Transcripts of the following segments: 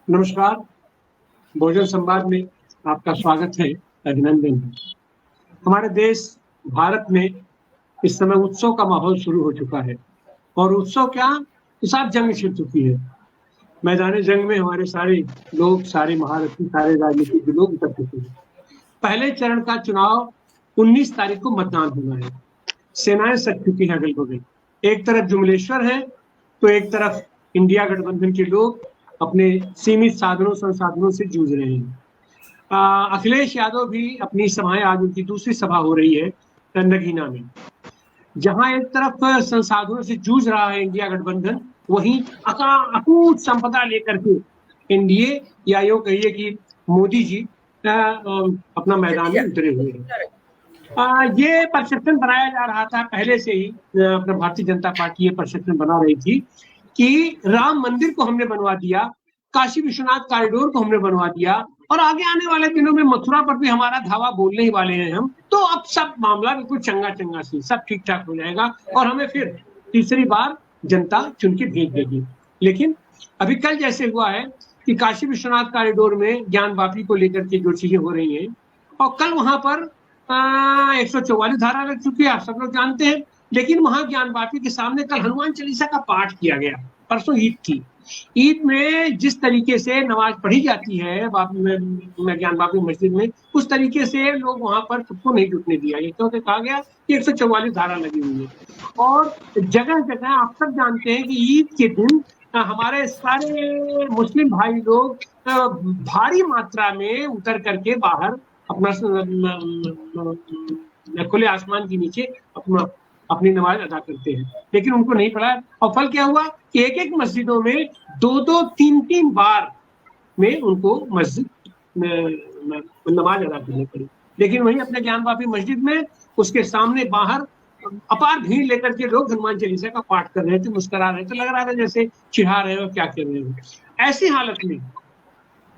नमस्कार। भोजन संवाद में आपका स्वागत है, अभिनंदन है। हमारे देश भारत में इस समय उत्सव का माहौल शुरू हो चुका है और उत्सव क्या, तो साथ जंग छिड़ चुकी है। मैदान जंग में हमारे सारे लोग, सारे महारथी, सारे राजनीतिक लोग उतर चुके हैं। पहले चरण का चुनाव 19 तारीख को मतदान होना है। सेनाएं सज चुकी हैं अगल-बगल। एक तरफ जुमलेश्वर है, तो एक तरफ इंडिया गठबंधन के लोग अपने सीमित साधनों संसाधनों से जूझ रहे हैं। अखिलेश यादव भी अपनी सभाएं, आज उनकी दूसरी सभा हो रही है नगीना में। जहां एक तरफ संसाधनों से जूझ रहा है इंडिया गठबंधन, वहीं अकूत संपदा लेकर के एनडीए या यूं कहिए कि मोदी जी अपना मैदान में उतरे हुए हैं। ये परसेप्शन बनाया जा रहा था पहले से ही, अपना भारतीय जनता पार्टी ये परसेप्शन बना रही थी कि राम मंदिर को हमने बनवा दिया, काशी विश्वनाथ कॉरिडोर को हमने बनवा दिया और आगे आने वाले दिनों में मथुरा पर भी हमारा धावा बोलने ही वाले हैं हम, तो अब सब मामला बिल्कुल चंगा चंगा सी, सब ठीक ठाक हो जाएगा और हमें फिर तीसरी बार जनता चुन के भेज देगी। लेकिन अभी कल जैसे हुआ है कि काशी विश्वनाथ कॉरिडोर में ज्ञान वापी को लेकर के जो चीजें हो रही हैं, और कल वहां पर 144 धारा लग चुकी है, आप सब लोग जानते हैं। लेकिन वहां ज्ञान वापी के सामने कल हनुमान चालीसा का पाठ किया गया। परसों ईद थी। ईद में जिस तरीके से नमाज पढ़ी जाती है ज्ञान वापी मस्जिद में, उस तरीके से लोग वहां पर सबको नहीं जुटने दिया। ये क्योंकि कहा गया कि 144 धारा लगी हुई है और जगह जगह आप सब जानते हैं कि ईद के दिन हमारे सारे मुस्लिम भाई लोग भारी मात्रा में उतर करके बाहर अपना खुले आसमान के नीचे अपनी नमाज अदा करते हैं। लेकिन उनको नहीं पड़ा और फल क्या हुआ कि एक एक मस्जिदों में 2-2, 3-3 बार में उनको मस्जिद नमाज अदा करनी पड़ी। लेकिन वहीं अपने ज्ञान वापी मस्जिद में उसके सामने बाहर अपार भीड़ लेकर के लोग हनुमान चालीसा का पाठ कर रहे थे, मुस्कुरा रहे थे, लग रहा था जैसे चिढ़ा रहे हो, क्या कर रहे हो।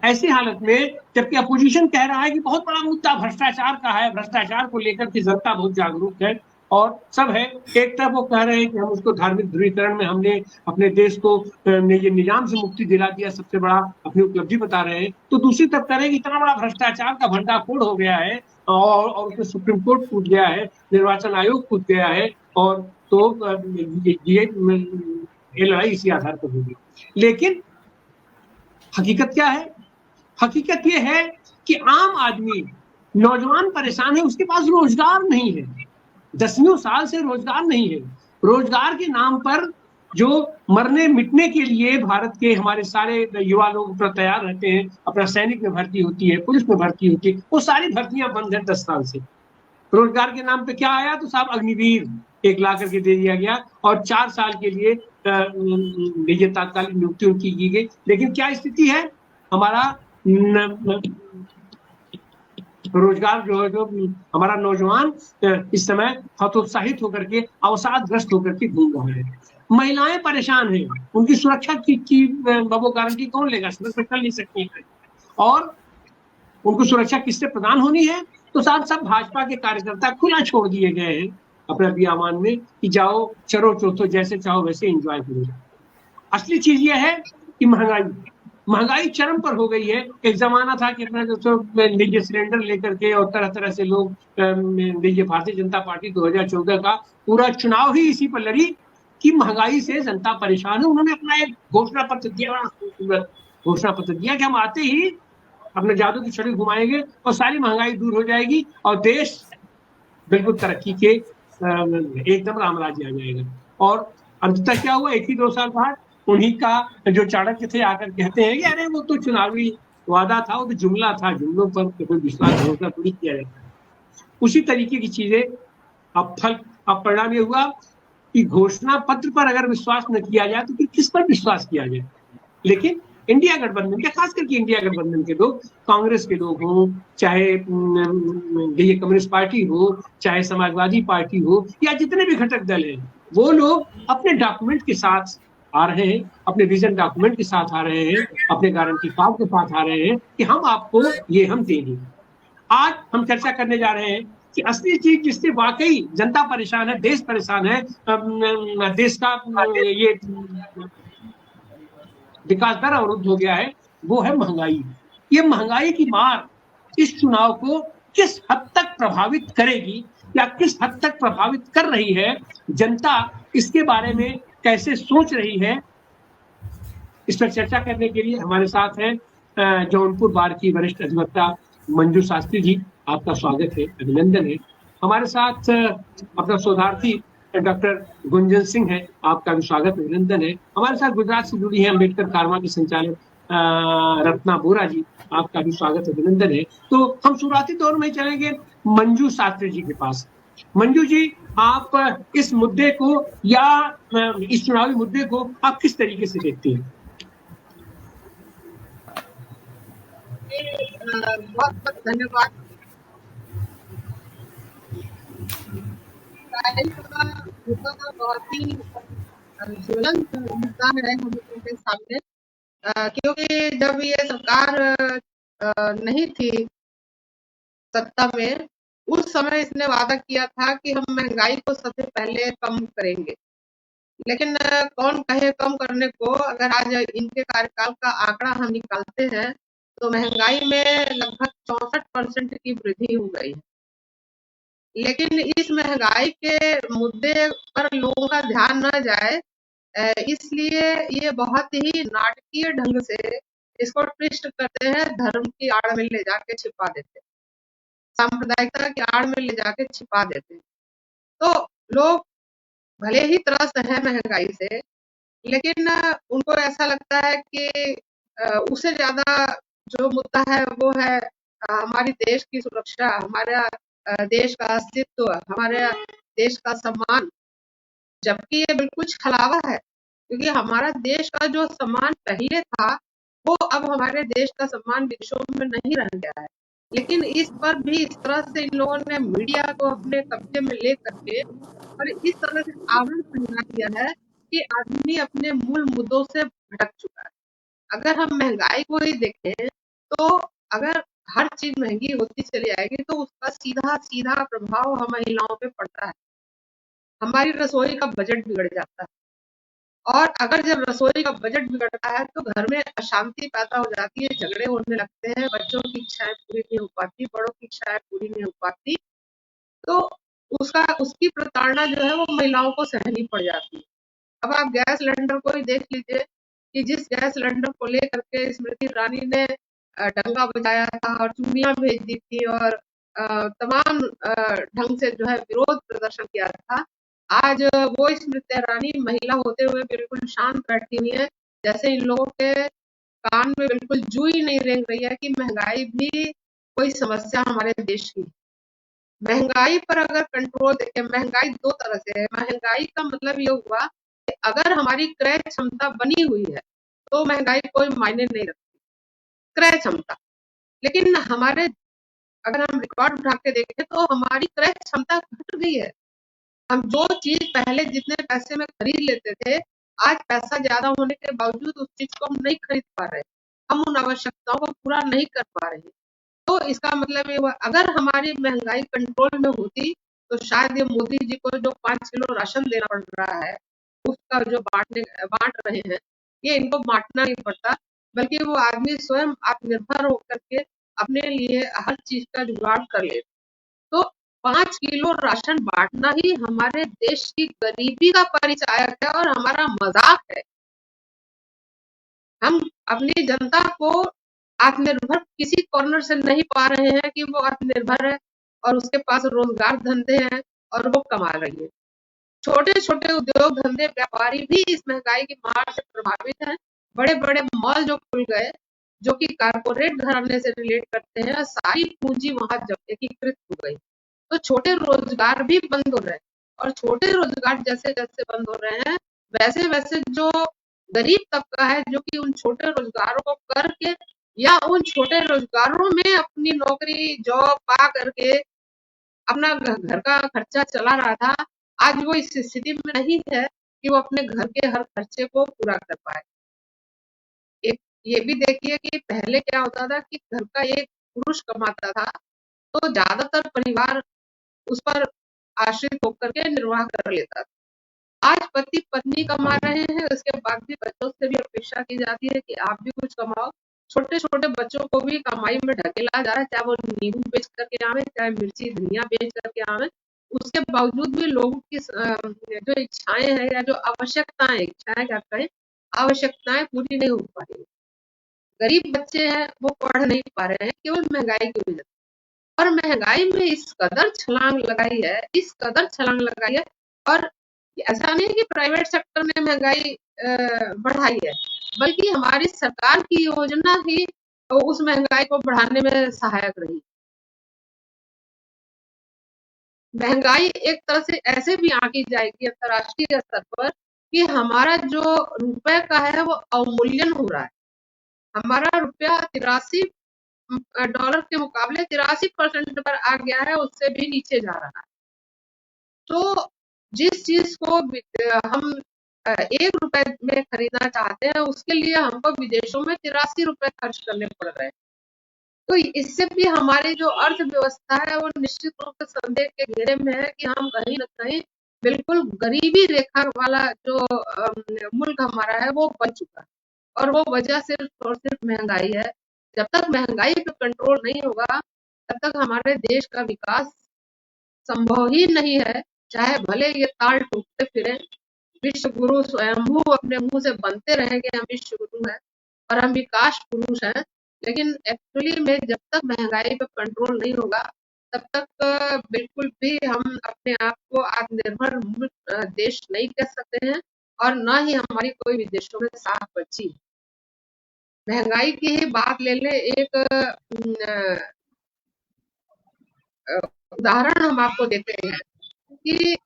ऐसी हालत में जबकि अपोजिशन कह रहा है कि बहुत बड़ा मुद्दा भ्रष्टाचार का है, भ्रष्टाचार को लेकर के जनता बहुत जागरूक है और सब है। एक तरफ वो कह रहे हैं कि हम उसको धार्मिक ध्रुवीकरण में हमने अपने देश को ये निजाम से मुक्ति दिला दिया, सबसे बड़ा अपनी उपलब्धि बता रहे हैं, तो दूसरी तरफ कह रहे हैं कि इतना बड़ा भ्रष्टाचार का भंडाफोड़ हो गया है और उसमें सुप्रीम कोर्ट कूद गया है, निर्वाचन आयोग कूद गया है और तो ये लड़ाई इसी आधार पर होगी। लेकिन हकीकत क्या है? हकीकत ये है कि आम आदमी, नौजवान परेशान है, उसके पास रोजगार नहीं है, 10 साल से रोजगार नहीं है। रोजगार के नाम पर जो मरने मिटने के लिए भारत के हमारे सारे युवा लोग तैयार रहते हैं, अपना सैनिक में भर्ती होती है, पुलिस में भर्ती होती है, वो सारी भर्तियां बंद है 10 साल से। रोजगार के नाम पे क्या आया? तो साहब अग्निवीर 1 लाख करके दे दिया गया और 4 साल के लिए ये तात्कालिक नियुक्ति उनकी की गई। लेकिन क्या स्थिति है? हमारा रोजगार जो है, जो हमारा नौजवान इस समय हतोत्साहित होकर के, अवसादग्रस्त होकर के घूम रहा है। महिलाएं परेशान हैं, उनकी सुरक्षा की वो गारंटी कौन लेगा? सुरक्षा कर नहीं सकती है और उनको सुरक्षा किससे प्रदान होनी है? तो साथ साथ भाजपा के कार्यकर्ता खुला छोड़ दिए गए हैं अपने बियामान में कि जाओ चरो चौथो, जैसे चाहो वैसे एंजॉय करो। असली चीज ये है कि महंगाई चरम पर हो गई है। एक जमाना था कि अपना जो सिलेंडर लेकर के और तरह तरह से लोग भारतीय जनता पार्टी 2014 का पूरा चुनाव ही इसी पर लड़ी कि महंगाई से जनता परेशान है। उन्होंने अपना एक घोषणा पत्र दिया, घोषणा पत्र दिया कि हम आते ही अपने जादू की छड़ी घुमाएंगे और सारी महंगाई दूर हो जाएगी और देश बिल्कुल तरक्की के एकदम रामराज्य आ जाएगा। और अंततः क्या हुआ? 1 ही 2 साल बाद उन्हीं का जो चाणक्य थे आकर कहते हैं कि अरे वो तो चुनावी वादा था, वो तो जुमला था, जुमलों पर कोई विश्वास भरोसा थोड़ी किया जाता है। उसी तरीके की चीजें अब परिणाम ये हुआ कि घोषणा पत्र पर अगर विश्वास न किया जाए तो फिर किस पर विश्वास किया जाए? लेकिन इंडिया गठबंधन के, खास करके इंडिया गठबंधन के लोग, कांग्रेस के लोग हों, चाहे ये कम्युनिस्ट पार्टी हो, चाहे समाजवादी पार्टी हो, या जितने भी घटक दल हैं, वो लोग अपने डॉक्यूमेंट के साथ आ रहे हैं, अपने विजन डॉक्यूमेंट के साथ आ रहे हैं, अपने गारंटी कार्ड के साथ आ रहे हैं कि हम आपको ये हम देंगे। आज हम चर्चा करने जा रहे हैं कि असली चीज जिससे वाकई जनता परेशान है, देश परेशान है, देश का ये विकास दर अवरुद्ध हो गया है, वो है महंगाई। ये महंगाई की मार इस चुनाव को किस हद तक प्रभावित करेगी या किस हद तक प्रभावित कर रही है, जनता इसके बारे में कैसे सोच रही है, इस पर चर्चा करने के लिए हमारे साथ हैं जौनपुर बार की वरिष्ठ अधिवक्ता मंजू शास्त्री जी। आपका स्वागत है, अभिनंदन है। हमारे साथ अपना शोधार्थी डॉक्टर गुंजन सिंह है, आपका भी स्वागत, अभिनंदन है। हमारे साथ गुजरात से जुड़ी है अम्बेडकर कारमा की संचालक रत्ना बोरा जी, आपका भी स्वागत, अभिनंदन है। तो हम शुरुआती दौर में चलेंगे मंजू शास्त्री जी के पास। मंजू जी, आप इस मुद्दे को या इस चुनावी मुद्दे को आप किस तरीके से देखती हैं? बहुत बहुत धन्यवाद। बहुत ही ज्वलंत मुद्दा है हम लोगों के सामने, क्योंकि जब ये सरकार नहीं थी सत्ता में, उस समय इसने वादा किया था कि हम महंगाई को सबसे पहले कम करेंगे। लेकिन कौन कहे कम करने को, अगर आज इनके कार्यकाल का आंकड़ा हम निकालते हैं तो महंगाई में लगभग 64% की वृद्धि हो गई है। लेकिन इस महंगाई के मुद्दे पर लोगों का ध्यान न जाए, इसलिए ये बहुत ही नाटकीय ढंग से इसको ट्विस्ट करते हैं, धर्म की आड़ में ले जाके छिपा देते हैं, सांप्रदायिकता की आड़ में ले जाके छिपा देते हैं। तो लोग भले ही त्रस्त है महंगाई से, लेकिन उनको ऐसा लगता है कि उससे ज्यादा जो मुद्दा है वो है हमारी देश की सुरक्षा, हमारा देश का अस्तित्व, हमारे देश का सम्मान। जबकि ये बिल्कुल छलावा है, क्योंकि हमारा देश का जो सम्मान पहले था वो अब हमारे देश का सम्मान विश्व में नहीं रह गया है। लेकिन इस पर भी इस तरह से इन लोगों ने मीडिया को अपने कब्जे में ले करके और इस तरह से आवरण फैला दिया है कि आदमी अपने मूल मुद्दों से भटक चुका है। अगर हम महंगाई को ही देखें तो अगर हर चीज महंगी होती चली जाएगी तो उसका सीधा सीधा प्रभाव हम महिलाओं पे पड़ता है। हमारी रसोई का बजट बिगड़ जाता है, और अगर जब रसोई का बजट बिगड़ता है तो घर में अशांति पैदा हो जाती है, झगड़े होने लगते हैं, बच्चों की इच्छाएं पूरी नहीं हो पाती, बड़ों की इच्छाएं पूरी नहीं हो पाती, तो उसकी प्रताड़ना जो है वो महिलाओं को सहनी पड़ जाती है। अब आप गैस सिलेंडर को ही देख लीजिए कि जिस गैस सिलेंडर को लेकर के स्मृति ईरानी ने डंका बजाया था और चूड़ियां भेज दी थी और तमाम ढंग से जो है विरोध प्रदर्शन किया था, आज वो स्मृति ईरानी महिला होते हुए बिल्कुल शांत बैठी हुई है, जैसे इन लोगों के कान में बिल्कुल जू ही नहीं रेंग रही है कि महंगाई भी कोई समस्या हमारे देश की। महंगाई पर अगर कंट्रोल देखें, महंगाई दो तरह से है। महंगाई का मतलब ये हुआ कि अगर हमारी क्रय क्षमता बनी हुई है तो महंगाई कोई मायने नहीं रखती, क्रय क्षमता। लेकिन हमारे अगर हम रिकॉर्ड उठा के देखें तो हमारी क्रय क्षमता घट गई है। हम जो चीज पहले जितने पैसे में खरीद लेते थे, आज पैसा ज्यादा होने के बावजूद उस चीज को हम नहीं खरीद पा रहे, हम उन आवश्यकताओं को पूरा नहीं कर पा रहे। तो इसका मतलब ये हुआ, अगर हमारी महंगाई कंट्रोल में होती तो शायद ये मोदी जी को जो 5 किलो राशन देना पड़ रहा है, उसका जो बांट रहे हैं, ये इनको बांटना नहीं पड़ता, बल्कि वो आदमी स्वयं आत्मनिर्भर होकर के अपने लिए हर चीज का जुगाड़ कर ले। तो 5 किलो राशन बांटना ही हमारे देश की गरीबी का परिचायक है और हमारा मजाक है। हम अपनी जनता को आत्मनिर्भर किसी कॉर्नर से नहीं पा रहे हैं कि वो आत्मनिर्भर है और उसके पास रोजगार धंधे हैं और वो कमा रही है। छोटे छोटे उद्योग धंधे व्यापारी भी इस महंगाई की मार से प्रभावित हैं। बड़े बड़े मॉल जो खुल गए, जो कि कारपोरेट घराने से रिलेट करते हैं, सारी पूंजी वहां जब एकीकृत हो गई, तो छोटे रोजगार भी बंद हो रहे हैं। और छोटे रोजगार जैसे जैसे बंद हो रहे हैं, वैसे वैसे जो गरीब तबका है जो कि उन छोटे रोजगारों को करके या उन छोटे रोजगारों में अपनी नौकरी जॉब पा करके अपना घर का खर्चा चला रहा था, आज वो इस स्थिति में नहीं है कि वो अपने घर के हर खर्चे को पूरा कर पाए। एक ये भी देखिए कि पहले क्या होता था कि घर का एक पुरुष कमाता था तो ज्यादातर परिवार उस पर आश्रित होकर के निर्वाह कर लेता था। आज पति पत्नी कमा रहे हैं, उसके बाद भी बच्चों से भी अपेक्षा की जाती है कि आप भी कुछ कमाओ, छोटे छोटे बच्चों को भी कमाई में ढकेला जा रहा है, चाहे वो नींबू बेच करके आवे, चाहे मिर्ची धनिया बेच करके आवे। उसके बावजूद भी लोगों की जो इच्छाएं हैं या जो आवश्यकताएं, इच्छाएं क्या कहें, आवश्यकताएं पूरी नहीं हो पा रही। गरीब बच्चे हैं वो पढ़ नहीं पा रहे हैं केवल महंगाई की वजह से। और महंगाई में इस कदर छलांग लगाई है, इस कदर छलांग लगाई है। और ऐसा नहीं कि प्राइवेट सेक्टर ने महंगाई बढ़ाई है, बल्कि हमारी सरकार की योजना ही उस महंगाई को बढ़ाने में सहायक रही। महंगाई एक तरह से ऐसे भी आंकी जाएगी अंतर्राष्ट्रीय स्तर पर कि हमारा जो रुपए का है वो अवमूल्यन हो रहा है। हमारा रुपया 83 डॉलर के मुकाबले 83% पर आ गया है, उससे भी नीचे जा रहा है। तो जिस चीज को हम 1 रुपए में खरीदना चाहते हैं, उसके लिए हमको विदेशों में 83 रुपए खर्च करने पड़ रहे हैं। तो इससे भी हमारी जो अर्थव्यवस्था है वो निश्चित रूप से संदेह के घेरे में है कि हम कहीं न कहीं बिल्कुल गरीबी रेखा वाला जो मुल्क हमारा है वो बन चुका है। और वो वजह सिर्फ और सिर्फ महंगाई है। जब तक महंगाई पे कंट्रोल नहीं होगा, तब तक हमारे देश का विकास संभव ही नहीं है। चाहे भले ये ताल ठोकते फिरे, विश्व गुरु स्वयंभू अपने मुंह से बनते रहेंगे हम विश्व गुरु हैं और हम विकास पुरुष हैं, लेकिन एक्चुअली में जब तक महंगाई पे कंट्रोल नहीं होगा, तब तक बिल्कुल भी हम अपने आप को आत्मनिर्भर देश नहीं कह सकते हैं और न ही हमारी कोई विदेशों में साख बची। महंगाई की ही बात ले ले, एक उदाहरण हम आपको देते हैं कि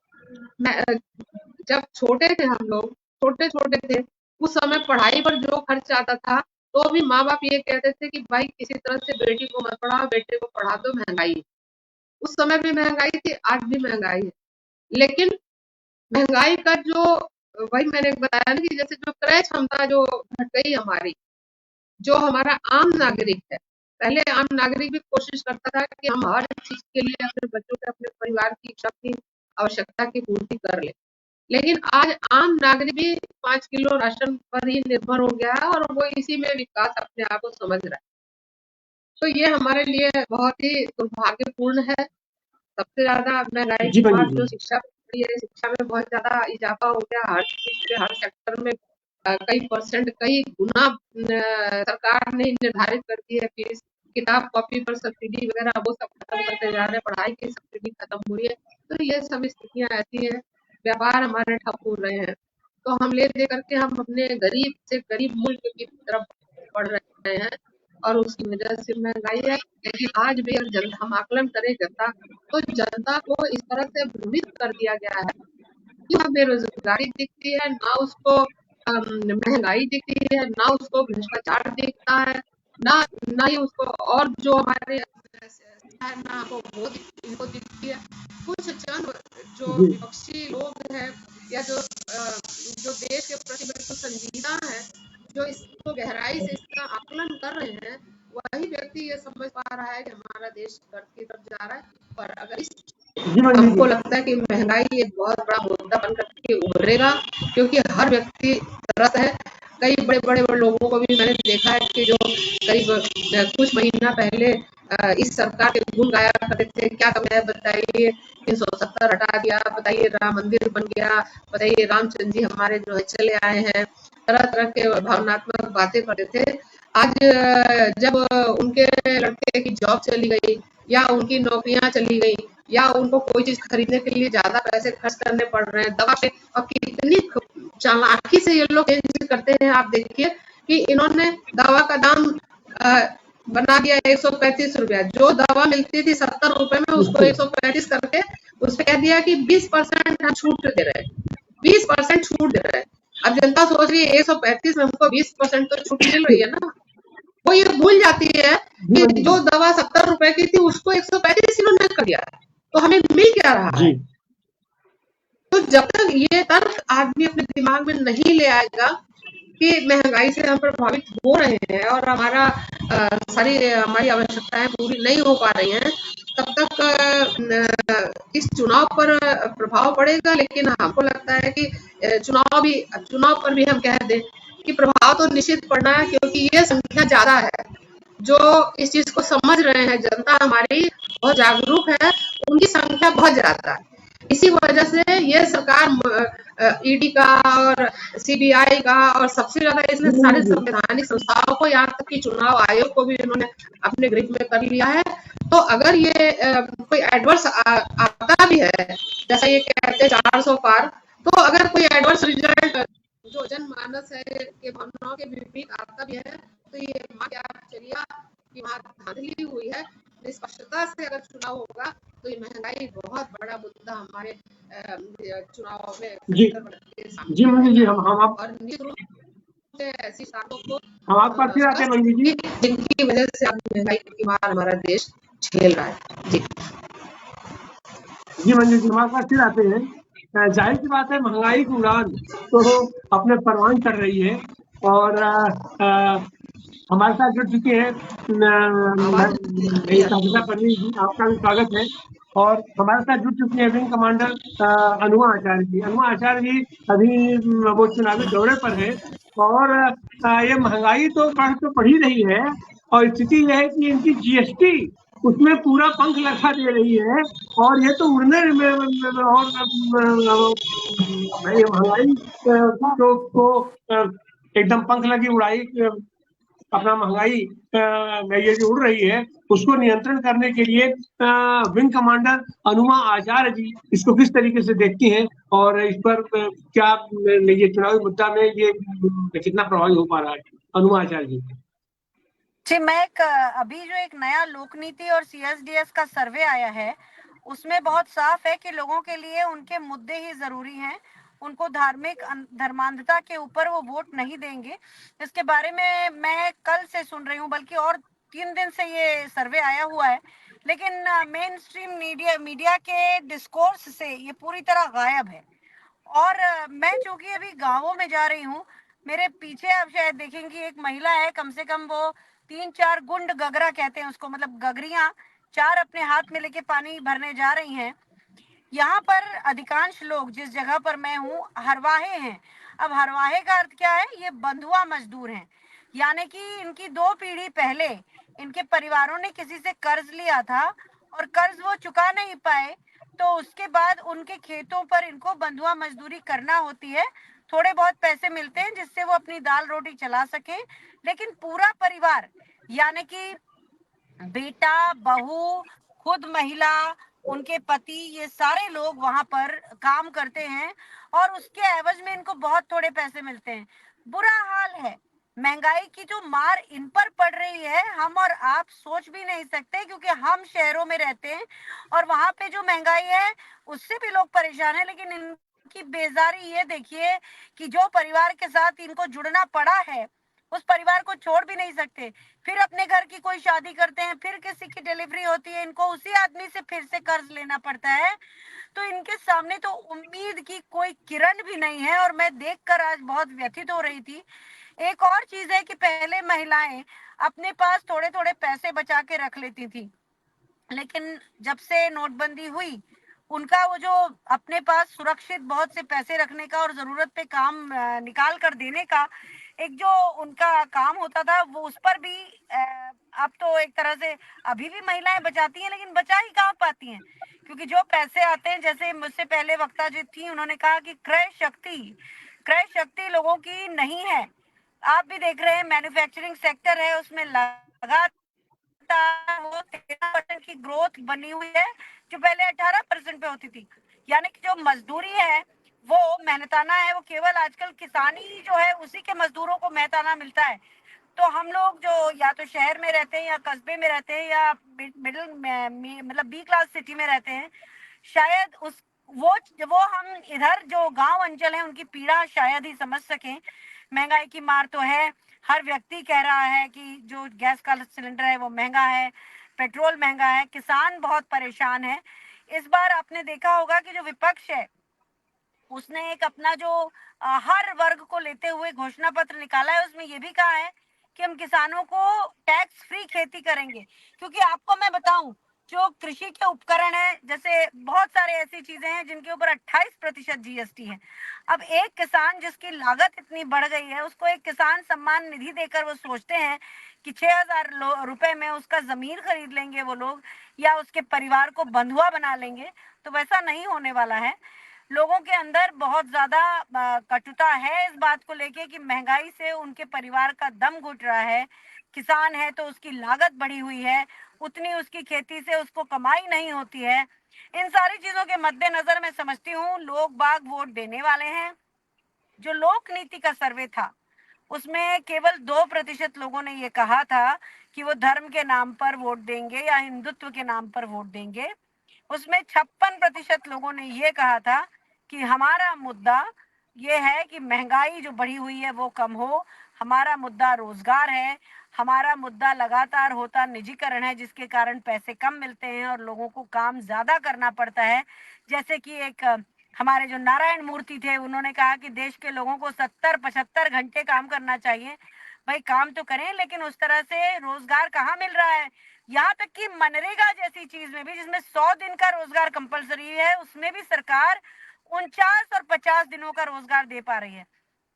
जब छोटे थे हम लोग, छोटे छोटे थे, उस समय पढ़ाई पर जो खर्च आता था, तो भी माँ बाप ये कहते थे कि भाई किसी तरह से बेटी को मत पढ़ाओ, बेटे को पढ़ा दो, महंगाई। उस समय भी महंगाई थी, आज भी महंगाई है। लेकिन महंगाई का जो, वही मैंने बताया ना कि जैसे जो क्रय क्षमता जो घट गई हमारी, जो हमारा आम नागरिक है, पहले आम नागरिक भी कोशिश करता था कि हम हर चीज के लिए अपने बच्चों के, अपने परिवार की इच्छा की आवश्यकता की पूर्ति कर ले। लेकिन आज आम नागरिक भी 5 किलो राशन पर ही निर्भर हो गया है और वो इसी में विकास अपने आप को समझ रहा है। तो ये हमारे लिए बहुत ही दुर्भाग्यपूर्ण है। सबसे ज्यादा महंगाई जी के बंजू बाद जी। जो शिक्षा है, शिक्षा में बहुत ज्यादा इजाफा हो गया। हर चीज पे, हर सेक्टर में कई परसेंट, कई गुना सरकार ने निर्धारित कर दी है फीस। किताब कॉपी पर सब्सिडी वगैरह वो सब खत्म करते जा रहे हैं, पढ़ाई की सब्सिडी खत्म हो रही है। तो ये सब स्थितियां ऐसी हैं, व्यापार हमारे ठप हो रहे हैं। तो हम ले दे करके हम अपने गरीब से गरीब मुल्क की तरफ बढ़ रहे हैं और उसकी वजह से महंगाई है। लेकिन आज भी अगर हम आकलन करें जनता, तो जनता को इस तरह से भ्रमित कर दिया गया है कि ना बेरोजगारी दिखती है, ना उसको महंगाई दिखती है, ना उसको भ्रष्टाचार दिखता है, ना ना ही उसको और जो हमारे है ना वो दिखती है। कुछ चंद जो जी विपक्षी लोग हैं या जो देश के प्रति बिल्कुल संजीदा है, जो इसको गहराई से इसका आकलन कर रहे हैं, वही व्यक्ति ये समझ पा रहा है कि हमारा देश कर्ज की तरफ जा रहा है। और अगर इस जी बंजू हमको जी। लगता है कि महंगाई एक बहुत बड़ा मुद्दा बन करके उभरेगा, क्योंकि हर व्यक्ति त्रस्त है। कई बड़े बड़े लोगों को भी मैंने देखा है कि जो करीब कुछ महीना पहले इस सरकार के गुण गाया करते थे, क्या कमी है बताइए, 370 हटा दिया, बताइए राम मंदिर बन गया, बताइए रामचंद्र जी हमारे जो है चले आए हैं, तरह तरह के भावनात्मक बातें करते थे। आज जब उनके लड़के की जॉब चली गई या उनकी नौकरियां चली गई या उनको कोई चीज खरीदने के लिए ज्यादा पैसे खर्च करने पड़ रहे हैं दवा पे, और कितनी चालाकी से ये लोग चेंज करते हैं। आप देखिए कि इन्होंने दवा का दाम बना दिया 135 रुपया। जो दवा मिलती थी 70 रुपए में, उसको 135 करके उस पर कह दिया कि 20% हम छूट दे रहे हैं, 20% छूट दे रहे हैं। अब जनता सोच रही है 135 में हमको 20% तो छूट मिल रही है ना। वो ये भूल जाती है कि जो दवा 70 रुपए की थी उसको 135 इन्होंने कर दिया, तो हमें मिल क्या रहा है। तो जब तक ये तर्क आदमी अपने दिमाग में नहीं ले आएगा कि महंगाई से हम प्रभावित हो रहे हैं और हमारी आवश्यकताएं पूरी नहीं हो पा रही हैं, तब तक इस चुनाव पर प्रभाव पड़ेगा। लेकिन हमको लगता है कि चुनाव पर भी हम कह दें कि प्रभाव तो निश्चित पड़ना है, क्योंकि ये संख्या ज़्यादा है। जो इस चीज़ को समझ रहे हैं, जनता हमारी बहुत जागरूक है, उनकी संख्या बहुत ज़्यादा है। इसी वजह से ये सरकार ईडी का और सीबीआई का और सबसे ज़्यादा इसने जी सारे जी संवैधानिक संस्थाओं को, यहाँ तक कि चुनाव आयोग को भी इन्होंने अपने ग्रिप में कर लिया है। तो अगर ये कोई एडवर्स आता भी है, जैसा ये कहते हैं 400 पार, तो अगर कोई एडवर्स रिजल्ट जो जनमानस है के भावनाओं के विपरीत आता भी है, तो ये मान के आप चलिए कि वहाँ धांधली हुई है। निष्पक्षता से अगर चुनाव होगा तो ये महंगाई बहुत बड़ा मुद्दा हमारे चुनाव में जी के जी सामने मंजू जी, रहेगा। हम और निश्चित रूप से ऐसी बातों को हम आपके पास फिर आते हैं मंजू जी। जिनकी वजह से अब महंगाई की मार हमारा देश झेल रहा है। जी जी मंजू जी, हमारे पास फिर आते हैं। जाहिर सी बात है, महंगाई की उड़ान तो अपने परवान कर रही है। और हमारे साथ जुड़ चुके हैं आवाज साजिदा परवीन जी, आपका भी स्वागत है। और हमारे साथ जुड़ चुकी हैं विंग कमांडर अनुमा आचार्य जी। अनुमा आचार्य जी अभी वो चुनावी दौरे पर है। और ये महंगाई तो बढ़ ही रही है। और स्थिति यह है कि इनकी जीएसटी उसमें पूरा पंख लगा दे रही है। और ये तो उड़ने और ये महंगाई को एकदम पंख लगी उड़ाई, अपना महंगाई ये जो उड़ रही है उसको नियंत्रण करने के लिए विंग कमांडर अनुमा आचार्य जी इसको किस तरीके से देखती हैं, और इस पर क्या ये चुनावी मुद्दा में ये कितना प्रभावी हो पा रहा है? अनुमा आचार्य जी। जी, मैं अभी जो एक नया लोक नीति और सीएसडीएस का सर्वे आया है, उसमें बहुत साफ है कि लोगों के लिए उनके मुद्दे ही जरूरी हैं। उनको धार्मिक धर्मांधता के ऊपर वो वोट नहीं देंगे। इसके बारे में मैं कल से सुन रही हूँ, बल्कि और 3 दिन से ये सर्वे आया हुआ है। लेकिन मेन स्ट्रीम मीडिया के डिस्कोर्स से ये पूरी तरह गायब है। और मैं चूंकि अभी गांवों में जा रही हूँ, मेरे पीछे आप शायद देखेंगी एक महिला है, कम से कम वो 3-4 गुंड गगरा कहते हैं उसको, मतलब गगरियां 4 अपने हाथ में लेके पानी भरने जा रही हैं। यहाँ पर अधिकांश लोग, जिस जगह पर मैं हूँ, हरवाहे हैं। अब हरवाहे का अर्थ क्या है? ये बंधुआ मजदूर हैं, यानी कि इनकी 2 पीढ़ी पहले इनके परिवारों ने किसी से कर्ज लिया था और कर्ज वो चुका नहीं पाए, तो उसके बाद उनके खेतों पर इनको बंधुआ मजदूरी करना होती है। थोड़े बहुत पैसे मिलते हैं जिससे वो अपनी दाल रोटी चला सके, लेकिन पूरा परिवार, यानी कि बेटा, बहू, खुद महिला, उनके पति, ये सारे लोग वहां पर काम करते हैं और उसके एवज में इनको बहुत थोड़े पैसे मिलते हैं। बुरा हाल है। महंगाई की जो मार इन पर पड़ रही है, हम और आप सोच भी नहीं सकते, क्योंकि हम शहरों में रहते हैं और वहां पे जो महंगाई है उससे भी लोग परेशान है। लेकिन इनकी बेजारी ये देखिए कि जो परिवार के साथ इनको जुड़ना पड़ा है, उस परिवार को छोड़ भी नहीं सकते। फिर अपने घर की कोई शादी करते हैं, फिर किसी की डिलीवरी होती है, इनको उसी आदमी से फिर से कर्ज लेना पड़ता है। तो इनके सामने तो उम्मीद की कोई किरण भी नहीं है, और मैं देखकर आज बहुत व्यथित हो रही थी। एक और चीज है कि पहले महिलाएं अपने पास थोड़े थोड़े पैसे बचा के रख लेती थी, लेकिन जब से नोटबंदी हुई, उनका वो जो अपने पास सुरक्षित बहुत से पैसे रखने का और जरूरत पे काम निकाल कर देने का एक जो उनका काम होता था, वो उस पर भी अब तो एक तरह से अभी भी महिलाएं बचाती हैं, लेकिन बचा ही कहाँ पाती हैं, क्योंकि जो पैसे आते हैं, जैसे मुझसे पहले वक्ता जी थी, उन्होंने कहा कि क्रय शक्ति लोगों की नहीं है। आप भी देख रहे हैं, मैन्युफैक्चरिंग सेक्टर है, उसमें लगातार वो 13% की ग्रोथ बनी हुई है, जो पहले 18% पे होती थी। यानी कि जो मजदूरी है वो मेहनताना है, वो केवल आजकल किसानी जो है उसी के मजदूरों को मेहनताना मिलता है। तो हम लोग जो या तो शहर में रहते हैं या कस्बे में रहते हैं या मिडिल मतलब बी क्लास सिटी में रहते हैं, शायद उस वो हम इधर जो गांव अंचल है उनकी पीड़ा शायद ही समझ सकें। महंगाई की मार तो है, हर व्यक्ति कह रहा है कि जो गैस का सिलेंडर है वो महंगा है, पेट्रोल महंगा है, किसान बहुत परेशान है। इस बार आपने देखा होगा कि जो विपक्ष है उसने एक अपना जो हर वर्ग को लेते हुए घोषणा पत्र निकाला है, उसमें ये भी कहा है कि हम किसानों को टैक्स फ्री खेती करेंगे। क्योंकि आपको मैं बताऊं, जो कृषि के उपकरण है, जैसे बहुत सारे ऐसी चीजें हैं जिनके ऊपर 28% जीएसटी है। अब एक किसान जिसकी लागत इतनी बढ़ गई है, उसको एक किसान सम्मान निधि देकर वो सोचते हैं कि 6,000 रुपए में उसका जमीन खरीद लेंगे वो लोग, या उसके परिवार को बंधुआ बना लेंगे। तो वैसा नहीं होने वाला है। लोगों के अंदर बहुत ज्यादा कटुता है इस बात को लेके कि महंगाई से उनके परिवार का दम घुट रहा है। किसान है तो उसकी लागत बढ़ी हुई है, उतनी उसकी खेती से उसको कमाई नहीं होती है। इन सारी चीजों के मद्देनजर मैं समझती हूँ लोग बाग वोट देने वाले हैं। जो लोक नीति का सर्वे था उसमें केवल 2% लोगों ने ये कहा था कि वो धर्म के नाम पर वोट देंगे या हिंदुत्व के नाम पर वोट देंगे। उसमें 56% लोगों ने ये कहा था कि हमारा मुद्दा ये है कि महंगाई जो बढ़ी हुई है वो कम हो, हमारा मुद्दा रोजगार है, हमारा मुद्दा लगातार होता निजीकरण है जिसके कारण पैसे कम मिलते हैं और लोगों को काम ज्यादा करना पड़ता है। जैसे कि एक हमारे जो नारायण मूर्ति थे, उन्होंने कहा कि देश के लोगों को 70-75 घंटे काम करना चाहिए। भाई काम तो करें, लेकिन उस तरह से रोजगार कहाँ मिल रहा है। यहाँ तक कि मनरेगा जैसी चीज में भी, जिसमें 100 दिन का रोजगार कंपलसरी है, उसमें भी सरकार 49 और 50 दिनों का रोजगार दे पा रही है।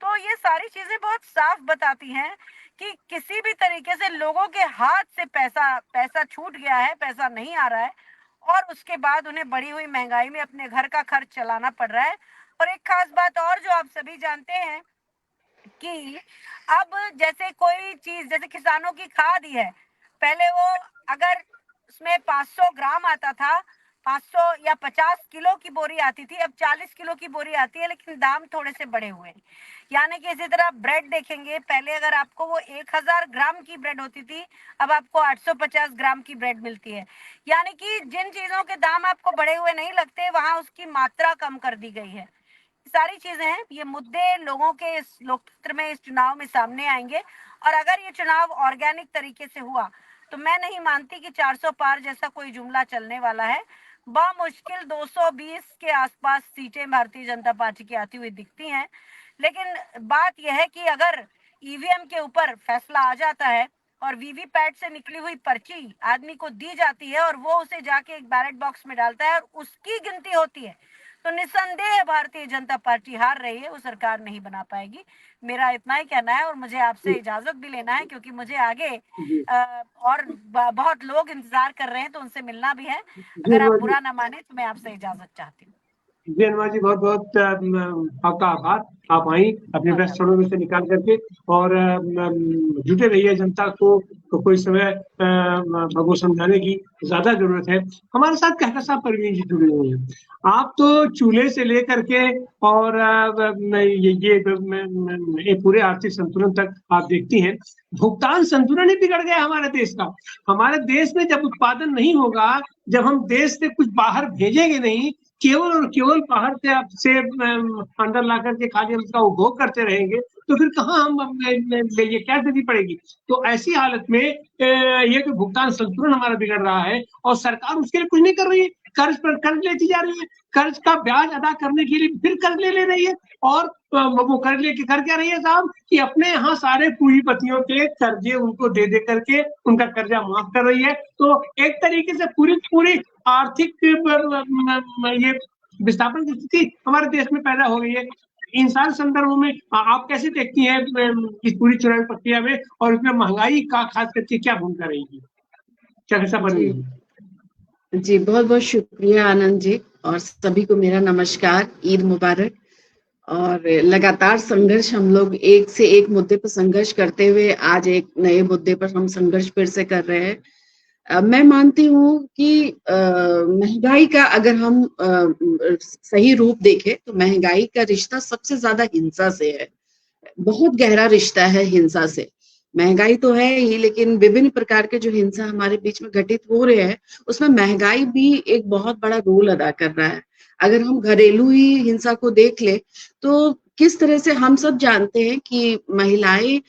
तो ये सारी चीजें बहुत साफ बताती हैं कि किसी भी तरीके से लोगों के हाथ से पैसा छूट गया है, पैसा नहीं आ रहा है, और उसके बाद उन्हें बढ़ी हुई महंगाई में अपने घर का खर्च चलाना पड़ रहा है। और एक खास बात और जो आप सभी जानते हैं कि अब जैसे कोई चीज, जैसे किसानों की खाद ही है, पहले वो अगर उसमें 500 ग्राम आता था, 500 या 50 किलो की बोरी आती थी, अब 40 किलो की बोरी आती है, लेकिन दाम थोड़े से बढ़े हुए हैं। यानी कि इसी तरह ब्रेड देखेंगे, पहले अगर आपको वो 1000 ग्राम की ब्रेड होती थी, अब आपको 850 ग्राम की ब्रेड मिलती है। यानी कि जिन चीजों के दाम आपको बढ़े हुए नहीं लगते, वहां उसकी मात्रा कम कर दी गई है। सारी चीजें हैं, ये मुद्दे लोगों के इस लोकतंत्र में, इस चुनाव में सामने आएंगे। और अगर ये चुनाव ऑर्गेनिक तरीके से हुआ तो मैं नहीं मानती कि 400 पार जैसा कोई जुमला चलने वाला है। बामुश्किल 220 के आसपास सीटें भारतीय जनता पार्टी की आती हुई दिखती हैं। लेकिन बात यह है कि अगर ईवीएम के ऊपर फैसला आ जाता है और वीवीपैट से निकली हुई पर्ची आदमी को दी जाती है और वो उसे जाके एक बैलेट बॉक्स में डालता है और उसकी गिनती होती है, तो निस्संदेह भारतीय जनता पार्टी हार रही है, वो सरकार नहीं बना पाएगी। मेरा इतना ही कहना है और मुझे आपसे इजाजत भी लेना है, क्योंकि मुझे आगे और बहुत लोग इंतजार कर रहे हैं, तो उनसे मिलना भी है। अगर आप बुरा ना माने तो मैं आपसे इजाजत चाहती हूँ। जी अनुमा जी, बहुत बहुत आपका आभार। आप आई अपने व्यस्त क्षणों में से निकाल करके, और जुटे रहिए। जनता को तो कोई समय वो समझाने की ज्यादा जरूरत है। हमारे साथ कहकशा परवीन जी जुड़े हुए हैं। आप तो चूल्हे से लेकर के और ये पूरे आर्थिक संतुलन तक आप देखती हैं। भुगतान संतुलन ही बिगड़ गया हमारे देश का। हमारे देश में जब उत्पादन नहीं होगा, जब हम देश से कुछ बाहर भेजेंगे नहीं, केवल और केवल बाहर से अंदर ला करके खाली हम उसका उपभोग करते रहेंगे, तो फिर कहाँ हम ये क्या स्थिति पड़ेगी। तो ऐसी हालत में ये जो भुगतान संतुलन हमारा बिगड़ रहा है और सरकार उसके लिए कुछ नहीं कर रही है, कर्ज पर कर्ज लेती जा रही है, कर्ज का ब्याज अदा करने के लिए फिर कर्ज ले रही है। और वो कर्ज लेके कर क्या रही है साहब, कि अपने यहाँ सारे पूंजीपतियों के कर्जे उनको दे दे करके उनका कर्जा माफ कर रही है। तो एक तरीके से पूरी आर्थिक ये विस्थापन की स्थिति हमारे देश में पैदा हो गई है। इन सारे संदर्भों में आप कैसे देखती हैं इस पूरी चुनावी प्रक्रिया में, और इसमें महंगाई का खास करके क्या भूमिका रहेगी, क्या कैसा बनेगी? जी बहुत बहुत शुक्रिया आनंद जी, और सभी को मेरा नमस्कार, ईद मुबारक। और लगातार संघर्ष, हम लोग एक से एक मुद्दे पर संघर्ष करते हुए आज एक नए मुद्दे पर हम संघर्ष फिर से कर रहे हैं। मैं मानती हूँ कि महंगाई का अगर हम सही रूप देखें तो महंगाई का रिश्ता सबसे ज्यादा हिंसा से है, बहुत गहरा रिश्ता है हिंसा से। महंगाई तो है ही, लेकिन विभिन्न प्रकार के जो हिंसा हमारे बीच में घटित हो रहे हैं, उसमें महंगाई भी एक बहुत बड़ा रोल अदा कर रहा है। अगर हम घरेलू ही हिंसा को देख ले तो किस तरह से हम सब जानते हैं कि महिलाएं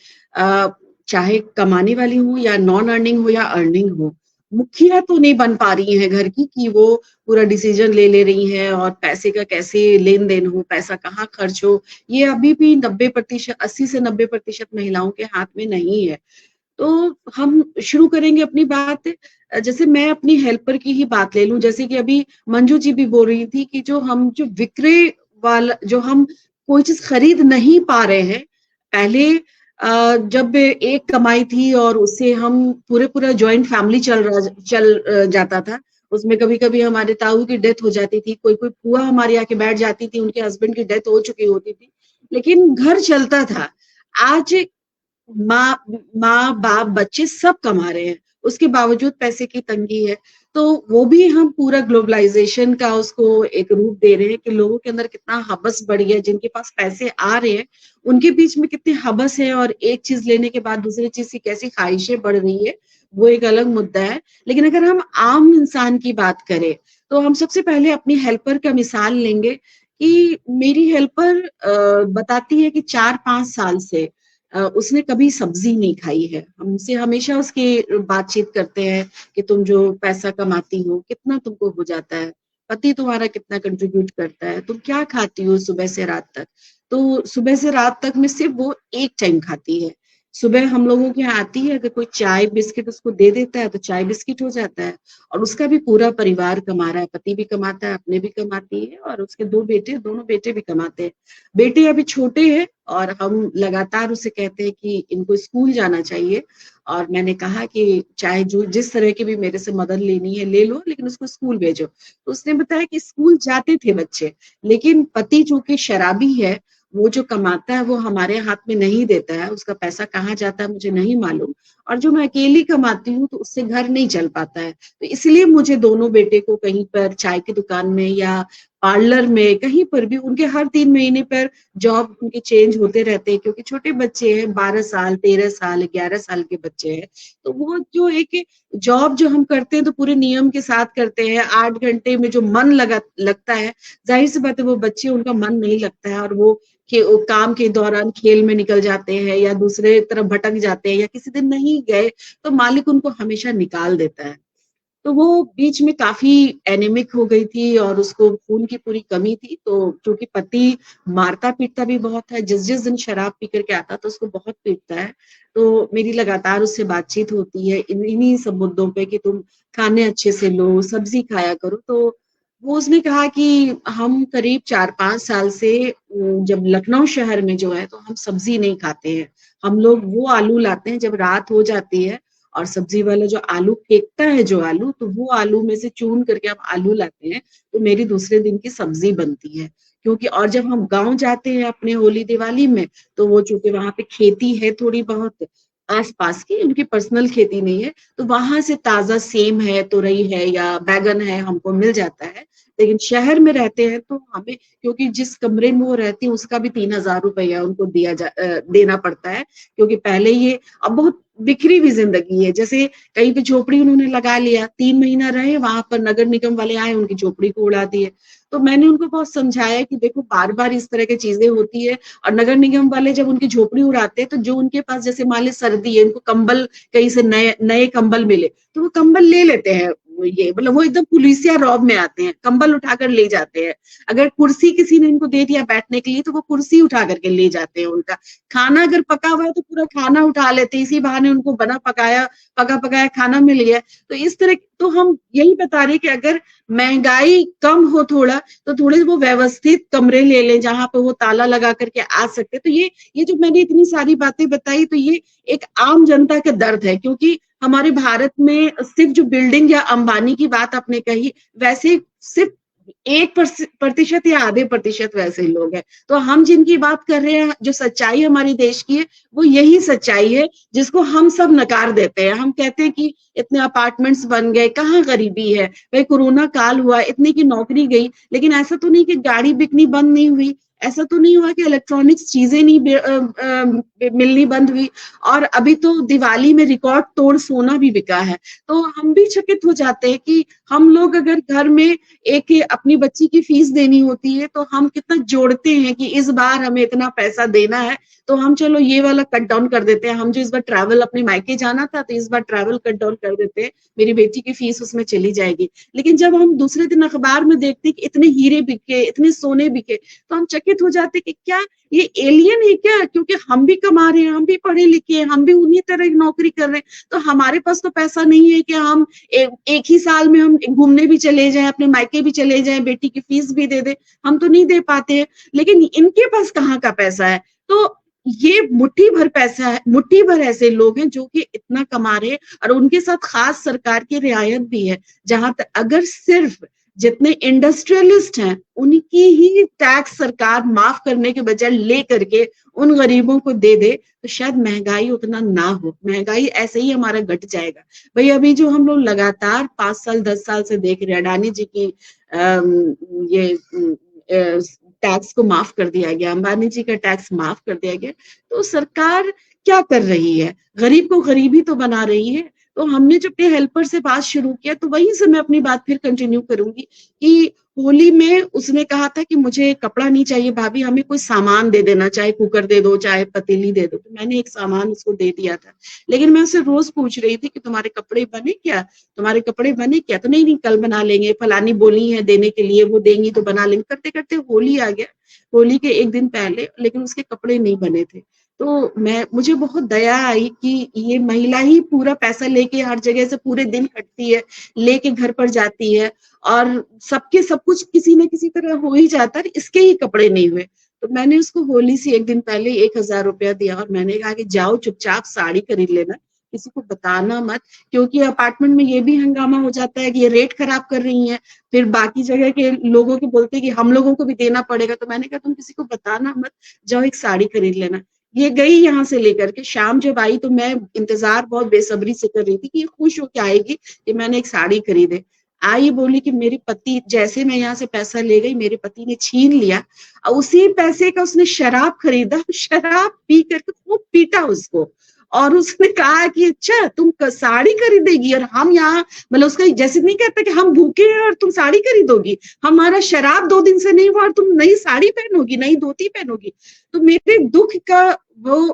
चाहे कमाने वाली हो या नॉन अर्निंग हो या अर्निंग हो, मुखिया तो नहीं बन पा रही है घर की, कि वो पूरा डिसीजन ले रही है और पैसे का कैसे लेन देन हो, पैसा कहाँ खर्च हो, ये अभी भी 90%, 80 से 90% महिलाओं के हाथ में नहीं है। तो हम शुरू करेंगे अपनी बात। जैसे मैं अपनी हेल्पर की ही बात ले लूं, जैसे कि अभी मंजू जी भी बोल रही थी कि जो विक्रय वाला, जो हम कोई चीज खरीद नहीं पा रहे हैं, पहले जब एक कमाई थी और उससे हम पूरा जॉइंट फैमिली चल जाता था। उसमें कभी कभी हमारे ताऊ की डेथ हो जाती थी, कोई कोई बुआ हमारे आके बैठ जाती थी, उनके हस्बैंड की डेथ हो चुकी होती थी, लेकिन घर चलता था। आज माँ माँ बाप बच्चे सब कमा रहे हैं, उसके बावजूद पैसे की तंगी है। तो वो भी हम पूरा ग्लोबलाइजेशन का उसको एक रूप दे रहे हैं कि लोगों के अंदर कितना हवस बढ़ गया है, जिनके पास पैसे आ रहे हैं उनके बीच में कितनी हवस है, और एक चीज लेने के बाद दूसरी चीज की कैसी ख्वाहिशें बढ़ रही है, वो एक अलग मुद्दा है। लेकिन अगर हम आम इंसान की बात करें तो हम सबसे पहले अपनी हेल्पर का मिसाल लेंगे कि मेरी हेल्पर बताती है कि 4-5 साल से उसने कभी सब्जी नहीं खाई है। हमसे हमेशा उसकी बातचीत करते हैं कि तुम जो पैसा कमाती हो कितना तुमको हो जाता है, पति तुम्हारा कितना कंट्रीब्यूट करता है, तुम क्या खाती हो सुबह से रात तक। तो सुबह से रात तक में सिर्फ वो एक टाइम खाती है। सुबह हम लोगों के यहाँ आती है, अगर कोई चाय बिस्किट उसको दे देता है तो चाय बिस्किट हो जाता है। और उसका भी पूरा परिवार कमा रहा है, पति भी कमाता है, अपने भी कमाती है, और उसके 2 बेटे, दोनों बेटे भी कमाते हैं। बेटे अभी छोटे हैं और हम लगातार उसे कहते हैं कि इनको स्कूल जाना चाहिए। और मैंने कहा कि चाहे जो जिस तरह की भी मेरे से मदद लेनी है ले लो, लेकिन उसको स्कूल भेजो। तो उसने बताया कि स्कूल जाते थे बच्चे, लेकिन पति जो कि शराबी है, वो जो कमाता है वो हमारे हाथ में नहीं देता है, उसका पैसा कहाँ जाता है मुझे नहीं मालूम। और जो मैं अकेली कमाती हूँ तो उससे घर नहीं चल पाता है। तो इसलिए मुझे दोनों बेटे को कहीं पर चाय की दुकान में या पार्लर में कहीं पर भी, उनके हर 3 महीने पर जॉब उनके चेंज होते रहते हैं, क्योंकि छोटे बच्चे हैं, 12 साल, 13 साल, 11 साल के बच्चे हैं। तो वो जो एक जॉब जो हम करते हैं तो पूरे नियम के साथ करते हैं, 8 घंटे में जो मन लगता है, जाहिर सी बात है वो बच्चे, उनका मन नहीं लगता है, और वो काम के दौरान खेल में निकल जाते हैं या दूसरे तरफ भटक जाते हैं, या किसी दिन नहीं गए तो मालिक उनको हमेशा निकाल देता है। तो वो बीच में काफी एनीमिक हो गई थी और उसको खून की पूरी कमी थी। तो क्योंकि पति मारता पीटता भी बहुत है, जिस जिस दिन शराब पी करके आता तो उसको बहुत पीटता है। तो मेरी लगातार उससे बातचीत होती है इन्हीं सब मुद्दों पे कि तुम खाने अच्छे से लो, सब्जी खाया करो। तो वो उसने कहा कि हम करीब 4-5 साल से जब लखनऊ शहर में जो है तो हम सब्जी नहीं खाते हैं। हम लोग वो आलू लाते हैं जब रात हो जाती है, और सब्जी वाला जो आलू फेंकता है, जो आलू, तो वो आलू में से चुन करके हम आलू लाते हैं, तो मेरी दूसरे दिन की सब्जी बनती है। क्योंकि और जब हम गांव जाते हैं अपने होली दिवाली में, तो वो चूंकि वहां पे खेती है थोड़ी बहुत आसपास की, उनकी पर्सनल खेती नहीं है, तो वहां से ताजा सेम है, तुरई है या बैगन है, हमको मिल जाता है। लेकिन शहर में रहते हैं तो हमें, क्योंकि जिस कमरे में वो रहती है उसका भी 3,000 रुपया उनको देना पड़ता है। क्योंकि पहले ये, अब बहुत बिखरी हुई जिंदगी है, जैसे कहीं पे झोपड़ी उन्होंने लगा लिया, 3 महीना रहे वहां पर, नगर निगम वाले आए, उनकी झोपड़ी को उड़ा दिए। तो मैंने उनको बहुत समझाया कि देखो बार बार इस तरह की चीजें होती है, और नगर निगम वाले जब उनकी झोपड़ी उड़ाते हैं तो जो उनके पास, जैसे मान ली सर्दी है, इनको कंबल कहीं से नए नए कंबल मिले तो वो कंबल ले लेते हैं। ये मतलब वो एकदम पुलिसिया रौब में आते हैं, कंबल उठाकर ले जाते हैं। अगर कुर्सी किसी ने इनको दे दिया बैठने के लिए तो वो कुर्सी उठा करके ले जाते हैं। उनका खाना अगर पका हुआ है तो पूरा खाना उठा लेते हैं, इसी बहाने उनको पका पकाया खाना मिल गया। तो इस तरह, तो हम यही बता रहे हैं कि अगर महंगाई कम हो थोड़ा, तो थोड़े वो व्यवस्थित कमरे ले लें जहां पे वो ताला लगा करके आ सकते। तो ये जो मैंने इतनी सारी बातें बताई, तो ये एक आम जनता का दर्द है। क्योंकि हमारे भारत में सिर्फ जो बिल्डिंग या अंबानी की बात आपने कही, वैसे सिर्फ 1% या आधे प्रतिशत वैसे ही लोग हैं। तो हम जिनकी बात कर रहे हैं, जो सच्चाई हमारे देश की है, वो यही सच्चाई है जिसको हम सब नकार देते हैं। हम कहते हैं कि इतने अपार्टमेंट्स बन गए, कहाँ गरीबी है भाई, कोरोना काल हुआ, इतने की नौकरी गई, लेकिन ऐसा तो नहीं कि गाड़ी बिकनी बंद नहीं हुई, ऐसा तो नहीं हुआ कि इलेक्ट्रॉनिक्स चीजें नहीं मिलनी बंद हुई, और अभी तो दिवाली में रिकॉर्ड तोड़ सोना भी बिका है। तो हम भी चकित हो जाते हैं कि हम लोग अगर घर में एक अपनी बच्ची की फीस देनी होती है तो हम कितना जोड़ते हैं कि इस बार हमें इतना पैसा देना है, तो हम चलो ये वाला कट डाउन कर देते हैं। हम जो इस बार ट्रैवल अपने मायके जाना था तो इस बार ट्रैवल कट डाउन कर देते हैं, मेरी बेटी की फीस उसमें चली जाएगी। लेकिन जब हम दूसरे दिन अखबार में देखते हैं कि इतने हीरे बिके, इतने सोने बिके, तो हम चकित आश्चर्यचकित हो जाते कि क्या ये एलियन है क्या, क्योंकि हम भी कमा रहे हैं, हम भी पढ़े लिखे हैं, हम भी उन्हीं तरह की नौकरी कर रहे हैं, तो हमारे पास तो पैसा नहीं है कि हम एक ही साल में हम घूमने भी चले जाएं, अपने मायके भी चले जाएं, बेटी की फीस भी दे दे, हम तो नहीं दे पाते हैं। लेकिन इनके पास कहाँ का पैसा है? तो ये मुट्ठी भर पैसा है, मुट्ठी भर ऐसे लोग हैं जो कि इतना कमा रहे हैं, और उनके साथ खास सरकार की रियायत भी है, जहां तक अगर सिर्फ जितने इंडस्ट्रियलिस्ट हैं उनकी ही टैक्स सरकार माफ करने के बजाय ले करके उन गरीबों को दे दे, तो शायद महंगाई उतना ना हो, महंगाई ऐसे ही हमारा घट जाएगा। भाई अभी जो हम लोग लगातार 5 साल 10 साल से देख रहे हैं, अडानी जी की ये टैक्स को माफ कर दिया गया, अंबानी जी का टैक्स माफ कर दिया गया, तो सरकार क्या कर रही है? गरीब को गरीब ही तो बना रही है। तो हमने जब अपने हेल्पर से बात शुरू किया, तो वहीं से मैं अपनी बात फिर कंटिन्यू करूंगी कि होली में उसने कहा था कि मुझे कपड़ा नहीं चाहिए भाभी, हमें कोई सामान दे देना, चाहे कुकर दे दो, चाहे पतीली दे दो। तो मैंने एक सामान उसको दे दिया था, लेकिन मैं उससे रोज पूछ रही थी कि तुम्हारे कपड़े बने क्या, तुम्हारे कपड़े बने क्या? तो नहीं कल बना लेंगे, फलानी बोली है देने के लिए, वो देंगी तो बना लेंगे। करते करते होली आ गया, होली के एक दिन पहले, लेकिन उसके कपड़े नहीं बने थे। तो मुझे बहुत दया आई कि ये महिला ही पूरा पैसा लेके हर जगह से पूरे दिन खटती है, लेके घर पर जाती है, और सबके सब कुछ किसी न किसी तरह हो ही जाता है, इसके ही कपड़े नहीं हुए। तो मैंने उसको होली से एक दिन पहले 1000 रुपया दिया, और मैंने कहा कि जाओ चुपचाप साड़ी खरीद लेना, किसी को बताना मत, क्योंकि अपार्टमेंट में ये भी हंगामा हो जाता है कि ये रेट खराब कर रही हैं, फिर बाकी जगह के लोगों के बोलते हैं कि हम लोगों को भी देना पड़ेगा। तो मैंने कहा तुम किसी को बताना मत, जाओ एक साड़ी खरीद लेना। ये गई यहाँ से लेकर के, शाम जब आई तो मैं इंतजार बहुत बेसब्री से कर रही थी कि ये खुश होके आएगी कि मैंने एक साड़ी खरीदे। आई, बोली कि मेरे पति, जैसे मैं यहाँ से पैसा ले गई मेरे पति ने छीन लिया, और उसी पैसे का उसने शराब खरीदा, शराब पी करके खूब पीटा उसको, और उसने कहा कि अच्छा तुम साड़ी खरीदेगी और हम यहाँ, मतलब उसका जैसे नहीं कहता कि हम भूखे हैं और तुम साड़ी खरीदोगी, हमारा शराब 2 दिन से नहीं हुआ और तुम नई साड़ी पहनोगी, नई धोती पहनोगी। तो मेरे दुख का वो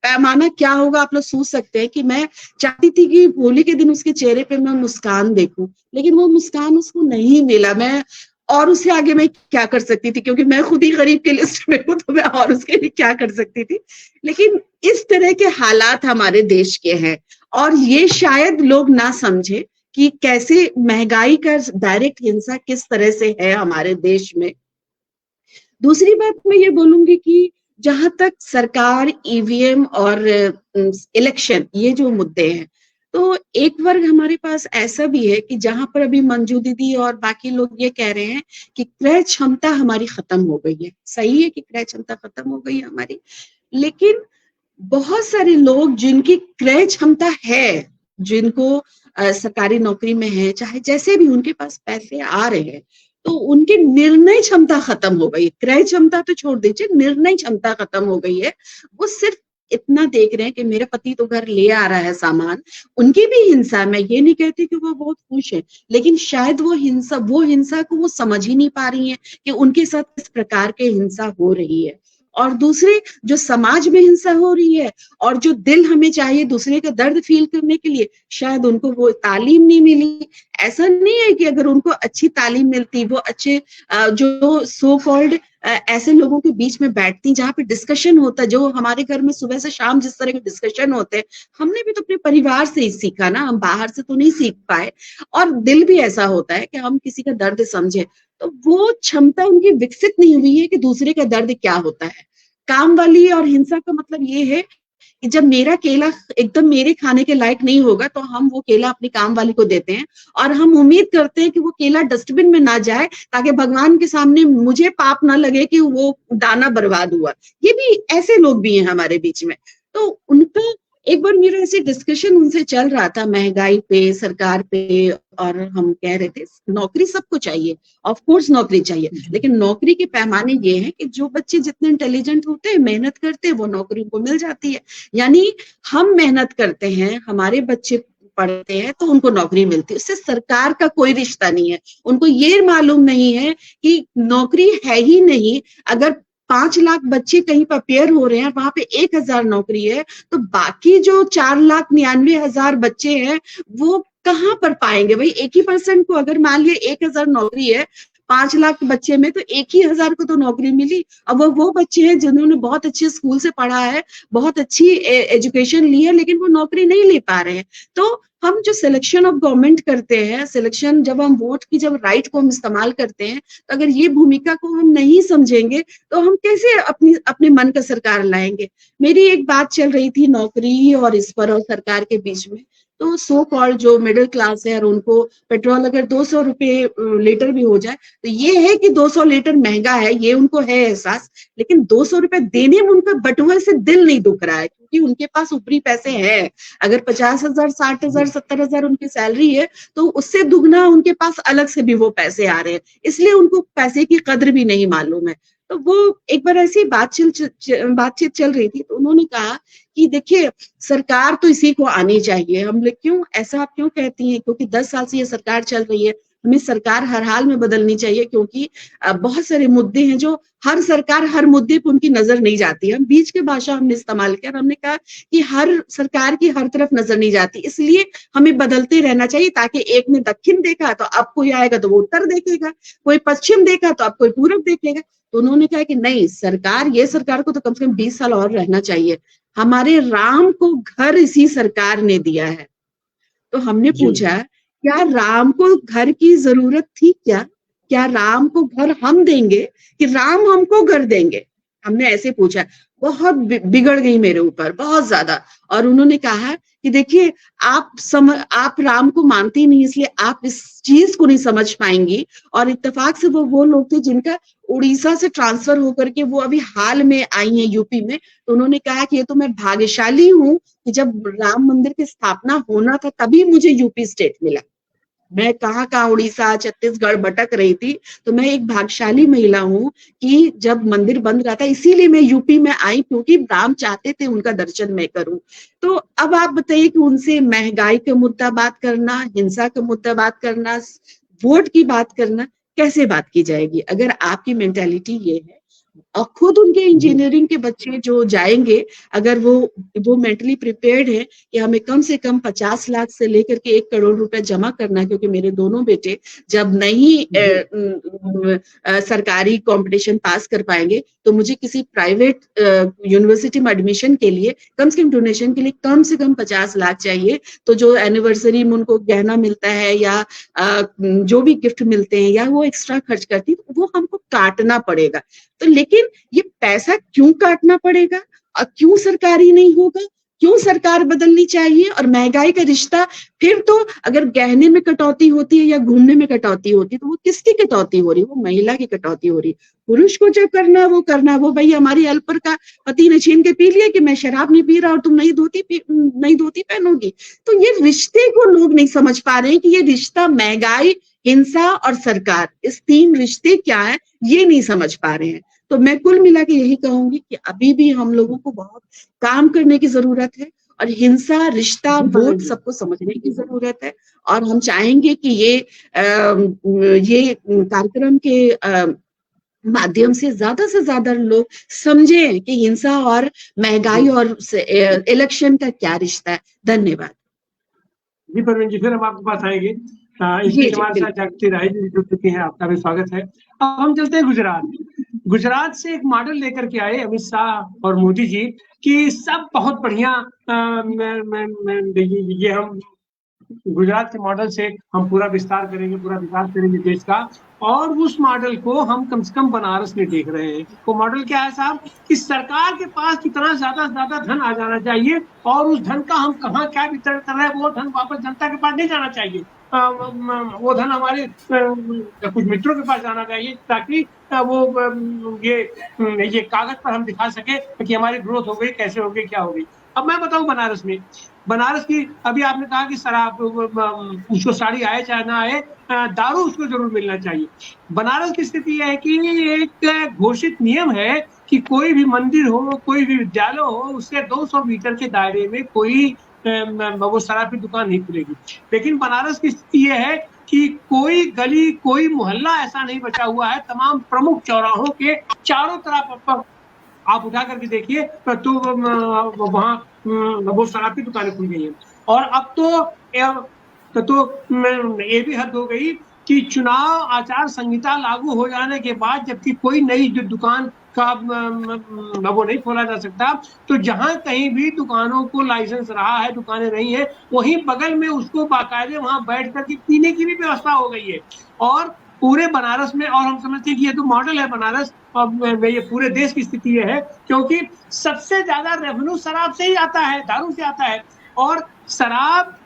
पैमाना क्या होगा आप लोग सोच सकते हैं कि मैं चाहती थी कि होली के दिन उसके चेहरे पे मैं मुस्कान देखूं, लेकिन वो मुस्कान उसको नहीं मिला। मैं और उससे आगे मैं क्या कर सकती थी, क्योंकि मैं खुद ही गरीब के लिस्ट में हूँ, तो मैं और उसके लिए क्या कर सकती थी। लेकिन इस तरह के हालात हमारे देश के हैं, और ये शायद लोग ना समझे कि कैसे महंगाई का डायरेक्ट हिंसा किस तरह से है हमारे देश में। दूसरी बात मैं ये बोलूंगी कि जहां तक सरकार, ईवीएम और इलेक्शन, ये जो मुद्दे हैं, तो एक वर्ग हमारे पास ऐसा भी है कि जहां पर अभी मंजू दीदी और बाकी लोग ये कह रहे हैं कि क्रय क्षमता हमारी खत्म हो गई है। सही है कि क्रय क्षमता खत्म हो गई है हमारी, लेकिन बहुत सारे लोग जिनकी क्रय क्षमता है, जिनको सरकारी नौकरी में है, चाहे जैसे भी उनके पास पैसे आ रहे हैं, तो उनकी निर्णय क्षमता खत्म हो गई। क्रय क्षमता तो छोड़ दीजिए, निर्णय क्षमता खत्म हो गई है। वो सिर्फ इतना देख रहे हैं कि मेरा पति तो घर ले आ रहा है सामान। उनकी भी हिंसा, मैं ये नहीं कहती कि वो बहुत खुश है, लेकिन शायद वो हिंसा को वो समझ ही नहीं पा रही है कि उनके साथ किस प्रकार की हिंसा हो रही है। और दूसरे जो समाज में हिंसा हो रही है, और जो दिल हमें चाहिए दूसरे का दर्द फील करने के लिए, शायद उनको वो तालीम नहीं मिली। ऐसा नहीं है कि अगर उनको अच्छी तालीम मिलती, वो अच्छे जो सो कॉल्ड ऐसे लोगों के बीच में बैठती जहाँ पे डिस्कशन होता, जो हमारे घर में सुबह से शाम जिस तरह के डिस्कशन होते हैं, हमने भी तो अपने परिवार से ही सीखा ना, हम बाहर से तो नहीं सीख पाए। और दिल भी ऐसा होता है कि हम किसी का दर्द समझे, तो वो क्षमता उनकी विकसित नहीं हुई है कि दूसरे का दर्द क्या होता है। काम वाली और हिंसा का मतलब ये है कि जब मेरा केला एकदम मेरे खाने के लायक नहीं होगा, तो हम वो केला अपनी काम वाली को देते हैं, और हम उम्मीद करते हैं कि वो केला डस्टबिन में ना जाए, ताकि भगवान के सामने मुझे पाप ना लगे कि वो दाना बर्बाद हुआ। ये भी ऐसे लोग भी हैं हमारे बीच में। तो उनका एक बार मेरा ऐसे डिस्कशन उनसे चल रहा था महंगाई पे, सरकार पे, और हम कह रहे थे नौकरी सबको चाहिए, ऑफ कोर्स नौकरी चाहिए, लेकिन नौकरी के पैमाने ये है कि जो बच्चे जितने इंटेलिजेंट होते हैं, मेहनत करते हैं, वो नौकरी उनको मिल जाती है। यानी हम मेहनत करते हैं, हमारे बच्चे पढ़ते हैं, तो उनको नौकरी मिलती है। उससे सरकार का कोई रिश्ता नहीं है। उनको ये मालूम नहीं है कि नौकरी है ही नहीं। अगर 5 लाख बच्चे कहीं पर अपेयर हो रहे हैं, वहां पे 1000 नौकरी है, तो बाकी जो 4,99,000 बच्चे हैं वो कहाँ पर पाएंगे? भाई 1% को अगर मान लिया 1000 नौकरी है, 5 लाख बच्चे में तो 1,000 को तो नौकरी मिली। अब वो बच्चे हैं जिन्होंने बहुत अच्छे स्कूल से पढ़ा है, बहुत अच्छी एजुकेशन ली है, लेकिन वो नौकरी नहीं ले पा रहे हैं। तो हम जो सिलेक्शन ऑफ गवर्नमेंट करते हैं, सिलेक्शन जब हम वोट की जब राइट को हम इस्तेमाल करते हैं, तो अगर ये भूमिका को हम नहीं समझेंगे तो हम कैसे अपने मन का सरकार लाएंगे। मेरी एक बात चल रही थी नौकरी और इस पर और सरकार के बीच में, तो सो कॉल्ड जो मिडिल क्लास है और उनको पेट्रोल अगर 200 रुपए लीटर भी हो जाए, तो ये है कि 200 लीटर महंगा है, ये उनको है एहसास, लेकिन 200 रुपए देने में उनका बटुआ से दिल नहीं दुख रहा है, क्योंकि उनके पास ऊपरी पैसे हैं। अगर 50,000, 60,000, 70,000 उनकी सैलरी है, तो उससे दुगना उनके पास अलग से भी वो पैसे आ रहे हैं, इसलिए उनको पैसे की कद्र भी नहीं मालूम है। तो वो एक बार ऐसी बातचीत चल रही थी, तो उन्होंने कहा कि देखिए सरकार तो इसी को आनी चाहिए। हम लोग क्यों ऐसा आप क्यों कहती हैं? क्योंकि 10 साल से ये सरकार चल रही है, हमें सरकार हर हाल में बदलनी चाहिए, क्योंकि बहुत सारे मुद्दे हैं जो हर सरकार हर मुद्दे पर उनकी नजर नहीं जाती है। हम बीच की भाषा हमने इस्तेमाल किया और हमने कहा कि हर सरकार की हर तरफ नजर नहीं जाती, इसलिए हमें बदलते रहना चाहिए, ताकि एक ने दक्षिण देखा तो अब कोई आएगा तो वो उत्तर देखेगा, कोई पश्चिम देखा तो अब कोई पूर्व देखेगा। तो उन्होंने कहा कि नहीं, ये सरकार को तो कम से कम 20 साल और रहना चाहिए। हमारे राम को घर इसी सरकार ने दिया है। तो हमने पूछा, क्या राम को घर की जरूरत थी क्या राम को घर हम देंगे कि राम हमको घर देंगे? हमने ऐसे पूछा। बहुत बिगड़ गई मेरे ऊपर, बहुत ज्यादा। और उन्होंने कहा कि देखिए आप राम को मानते ही नहीं, इसलिए आप इस चीज को नहीं समझ पाएंगी। और इत्तेफाक से वो लोग थे जिनका उड़ीसा से ट्रांसफर होकर के वो अभी हाल में आई हैं यूपी में। तो उन्होंने कहा कि ये तो मैं भाग्यशाली हूँ कि जब राम मंदिर की स्थापना होना था तभी मुझे यूपी स्टेट मिला। मैं कहाँ उड़ीसा, छत्तीसगढ़ भटक रही थी, तो मैं एक भाग्यशाली महिला हूँ कि जब मंदिर बंद रहा था, इसीलिए मैं यूपी में आई, क्योंकि राम चाहते थे उनका दर्शन मैं करूं। तो अब आप बताइए कि उनसे महंगाई का मुद्दा बात करना, हिंसा का मुद्दा बात करना, वोट की बात करना, कैसे बात की जाएगी अगर आपकी मेंटालिटी ये है? और खुद उनके इंजीनियरिंग के बच्चे जो जाएंगे, अगर वो मेंटली प्रिपेयर्ड है कि हमें कम से कम 50 लाख से लेकर के 1 करोड़ रुपए जमा करना, क्योंकि मेरे दोनों बेटे जब नहीं सरकारी कंपटीशन पास कर पाएंगे तो मुझे किसी प्राइवेट यूनिवर्सिटी में एडमिशन के लिए कम से कम डोनेशन के लिए कम से कम 50 लाख चाहिए। तो जो एनिवर्सरी में उनको गहना मिलता है या जो भी गिफ्ट मिलते हैं या वो एक्स्ट्रा खर्च करती है, वो हमको काटना पड़ेगा। तो लेकिन ये पैसा क्यों काटना पड़ेगा और क्यों सरकारी नहीं होगा? क्यों सरकार बदलनी चाहिए? और महंगाई का रिश्ता, फिर तो अगर गहने में कटौती होती है या घूमने में कटौती होती है, तो वो किसकी कटौती हो रही है? वो महिला की कटौती हो रही है। पुरुष को जो करना वो भाई हमारी हेल्पर का पति ने छीन के पी लिया कि मैं शराब नहीं पी रहा और तुम नई धोती पहनोगी। तो ये रिश्ते को लोग नहीं समझ पा रहे हैं कि ये रिश्ता महंगाई, हिंसा और सरकार, इस 3 रिश्ते क्या है ये नहीं समझ पा रहे हैं। तो मैं कुल मिला के यही कहूंगी कि अभी भी हम लोगों को बहुत काम करने की जरूरत है और हिंसा, रिश्ता, वोट सबको समझने की जरूरत है। और हम चाहेंगे कि ये कार्यक्रम के माध्यम से ज्यादा लोग समझें कि हिंसा और महंगाई और इलेक्शन का क्या रिश्ता है। धन्यवाद जी परवीन जी, फिर हम आपके पास आएंगे। इस बीच हमारे साथ जागृति राय जी जुड़ चुकी हैं, आपका भी स्वागत है। अब हम चलते हैं गुजरात से एक मॉडल लेकर के आए अमित शाह और मोदी जी कि सब बहुत बढ़िया। ये हम गुजरात के मॉडल से हम पूरा विस्तार करेंगे, पूरा विकास करेंगे देश का। और उस मॉडल को हम कम से कम बनारस में देख रहे हैं। वो मॉडल क्या है साहब कि सरकार के पास कितना ज्यादा धन आ जाना चाहिए और उस धन का हम कहाँ क्या वितरण कर रहे हैं, वो धन वापस जनता के पास नहीं जाना चाहिए। वो धन हमारे कुछ मित्रों के पास जाना चाहिए, ताकि वो ये कागज पर हम दिखा सके कि हमारी ग्रोथ हो गई, कैसे हो गई, क्या हो गई। अब मैं बताऊं बनारस की, अभी आपने कहा कि शराब उसको साड़ी आए चाहे ना आए, दारू उसको जरूर मिलना चाहिए। बनारस की स्थिति यह है कि एक घोषित नियम है कि कोई भी मंदिर हो, कोई भी विद्यालय हो, उससे 200 मीटर के दायरे में कोई वो शराब की दुकान नहीं खुलेगी। लेकिन बनारस की स्थिति यह है कि कोई गली, कोई मोहल्ला ऐसा नहीं बचा हुआ है। तमाम प्रमुख चौराहों के चारों तरफ आप उठा करके देखिए तो वहां वो शराब की दुकानें खुल गई हैं। और अब तो ये भी हद हो गई कि चुनाव आचार संहिता लागू हो जाने के बाद जबकि कोई नई जो दुकान का वो नहीं खोला जा सकता, तो जहां कहीं भी दुकानों को लाइसेंस रहा है, दुकानें नहीं है, वहीं बगल में उसको बाकायदे वहां बैठ करके पीने की भी व्यवस्था हो गई है। और पूरे बनारस में, और हम समझते हैं कि ये तो मॉडल है बनारस, और ये पूरे देश की स्थिति ये है क्योंकि सबसे ज्यादा रेवेन्यू शराब से ही आता है, दारू से आता है। और शराब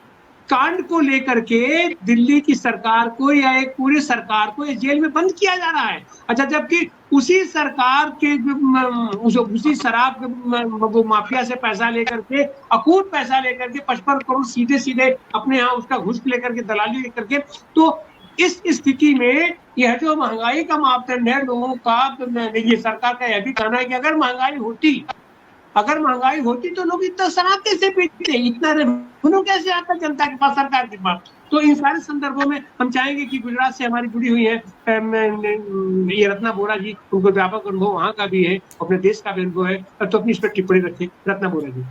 कांड को लेकर के दिल्ली की सरकार को या एक पूरी सरकार को इस जेल में बंद किया जा रहा है। अच्छा, जबकि उसी सरकार के उसी शराब वो माफिया से पैसा लेकर के, अकूत पैसा लेकर के 55 करोड़ सीधे सीधे अपने यहाँ उसका घुस लेकर के, दलाली लेकर के। तो इस स्थिति में यह जो महंगाई का मापदंड है लोगों का, ये सरकार का यह भी कहना है कि अगर महंगाई होती तो लोग इतना शराब कैसे पीते, इतना रेवेन्यू कैसे आता जनता के पास, सरकार के पास। तो इन सारे संदर्भों में हम चाहेंगे कि गुजरात से हमारी जुड़ी हुई है ये रत्ना बोरा जी, उनको व्यापक अनुभव वहां का भी है, अपने देश का भी अनुभव है, तो अपनी इस पर टिप्पणी रखें। रत्ना बोरा जी।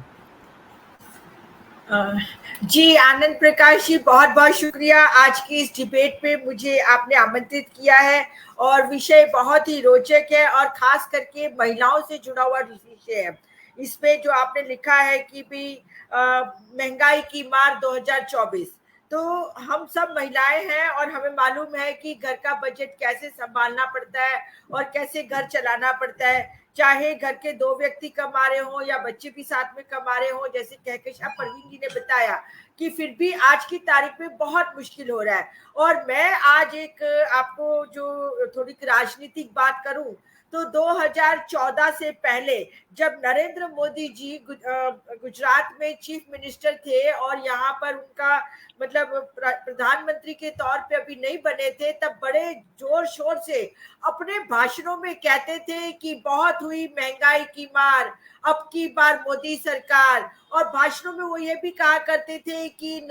जी आनंद प्रकाश जी, बहुत बहुत शुक्रिया। आज की इस डिबेट पे मुझे आपने आमंत्रित किया है और विषय बहुत ही रोचक है और खास करके महिलाओं से जुड़ा हुआ विषय है। इसमें जो आपने लिखा है कि भी महंगाई की मार 2024, तो हम सब महिलाएं हैं और हमें मालूम है कि घर का बजट कैसे संभालना पड़ता है और कैसे घर चलाना पड़ता है, चाहे घर के 2 व्यक्ति कमा रहे हो या बच्चे भी साथ में कमा रहे हो। जैसे कहकशां परवीन जी ने बताया कि फिर भी आज की तारीख में बहुत मुश्किल हो रहा है। और मैं आज एक आपको जो थोड़ी राजनीतिक बात करूं तो 2014 से पहले जब नरेंद्र मोदी जी गुजरात में चीफ मिनिस्टर थे और यहाँ पर उनका मतलब प्रधानमंत्री के तौर पे अभी नहीं बने थे, तब बड़े जोर शोर से अपने भाषणों में कहते थे कि बहुत हुई महंगाई की मार, अब की बार मोदी सरकार। और भाषणों में वो ये भी कहा करते थे कि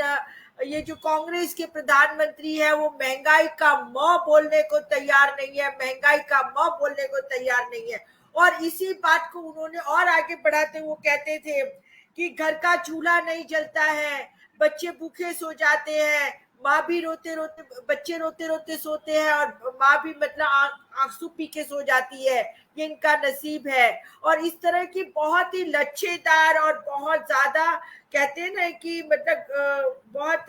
ये जो कांग्रेस के प्रधानमंत्री है वो महंगाई का म बोलने को तैयार नहीं है, महंगाई का म बोलने को तैयार नहीं है। और इसी बात को उन्होंने और आगे बढ़ाते वो कहते थे कि घर का चूल्हा नहीं जलता है, बच्चे भूखे सो जाते हैं, माँ भी रोते रोते, बच्चे रोते रोते सोते हैं और माँ भी मतलब आंसू पी के सो जाती है, ये इनका नसीब है। और इस तरह की बहुत ही लच्छेदार और बहुत ज्यादा कहते हैं ना कि मतलब बहुत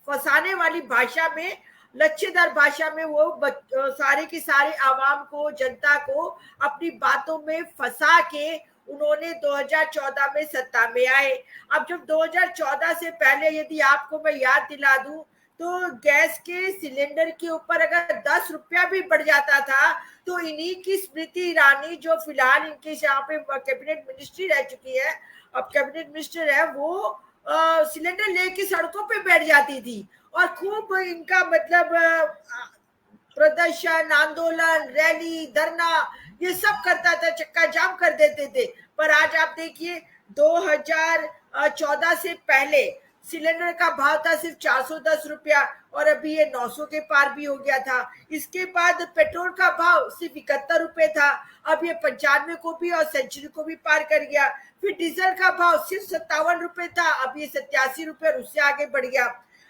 फंसाने वाली भाषा में, लच्छेदार भाषा में वो सारे के सारे आवाम को, जनता को अपनी बातों में फंसा के उन्होंने 2014 में सत्ता में आए। अब जब 2014 से पहले यदि आपको मैं याद दिला दूं तो गैस के सिलेंडर के ऊपर अगर 10 रुपया भी बढ़ जाता था तो इन्हीं की स्मृति ईरानी जो फिलहाल इनके यहाँ पे कैबिनेट मिनिस्ट्री रह चुकी है, अब कैबिनेट मिनिस्टर है, वो सिलेंडर लेके सड़कों पे बैठ जाती थी और खूब इनका मतलब प्रदर्शन, आंदोलन, रैली, धरना ये सब करता था, चक्का जाम कर देते थे। पर आज आप देखिए 2014 से पहले सिलेंडर का भाव था सिर्फ 410 रुपया और अभी ये 900 के पार भी हो गया था। इसके बाद पेट्रोल का भाव सिर्फ 71 रुपए था, अब ये 95 को भी और सेंचुरी को भी पार कर गया। फिर डीजल का भाव सिर्फ 57 रुपए था, अब ये 87 रुपए और उससे आगे बढ़ गया।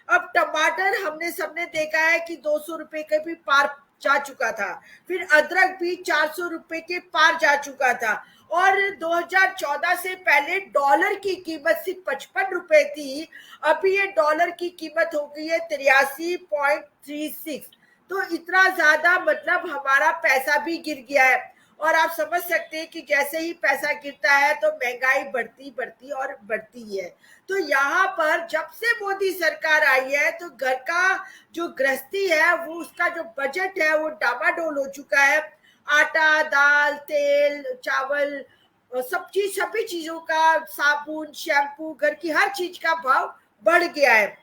अब टमाटर हमने सबने देखा है कि 200 रुपए के भी पार जा चुका था, फिर अदरक भी 400 रुपए के पार जा चुका था। और 2014 से पहले डॉलर की कीमत सिर्फ 55 रुपए थी, अभी ये डॉलर की कीमत हो गई है 83.36। तो इतना ज्यादा मतलब हमारा पैसा भी गिर गया है। और आप समझ सकते हैं कि जैसे ही पैसा गिरता है तो महंगाई बढ़ती बढ़ती और बढ़ती है। तो यहाँ पर जब से मोदी सरकार आई है तो घर का जो गृहस्थी है वो उसका जो बजट है वो डामाडोल हो चुका है। आटा, दाल, तेल, चावल, सभी चीजों का, साबुन, शैम्पू, घर की हर चीज का भाव बढ़ गया है।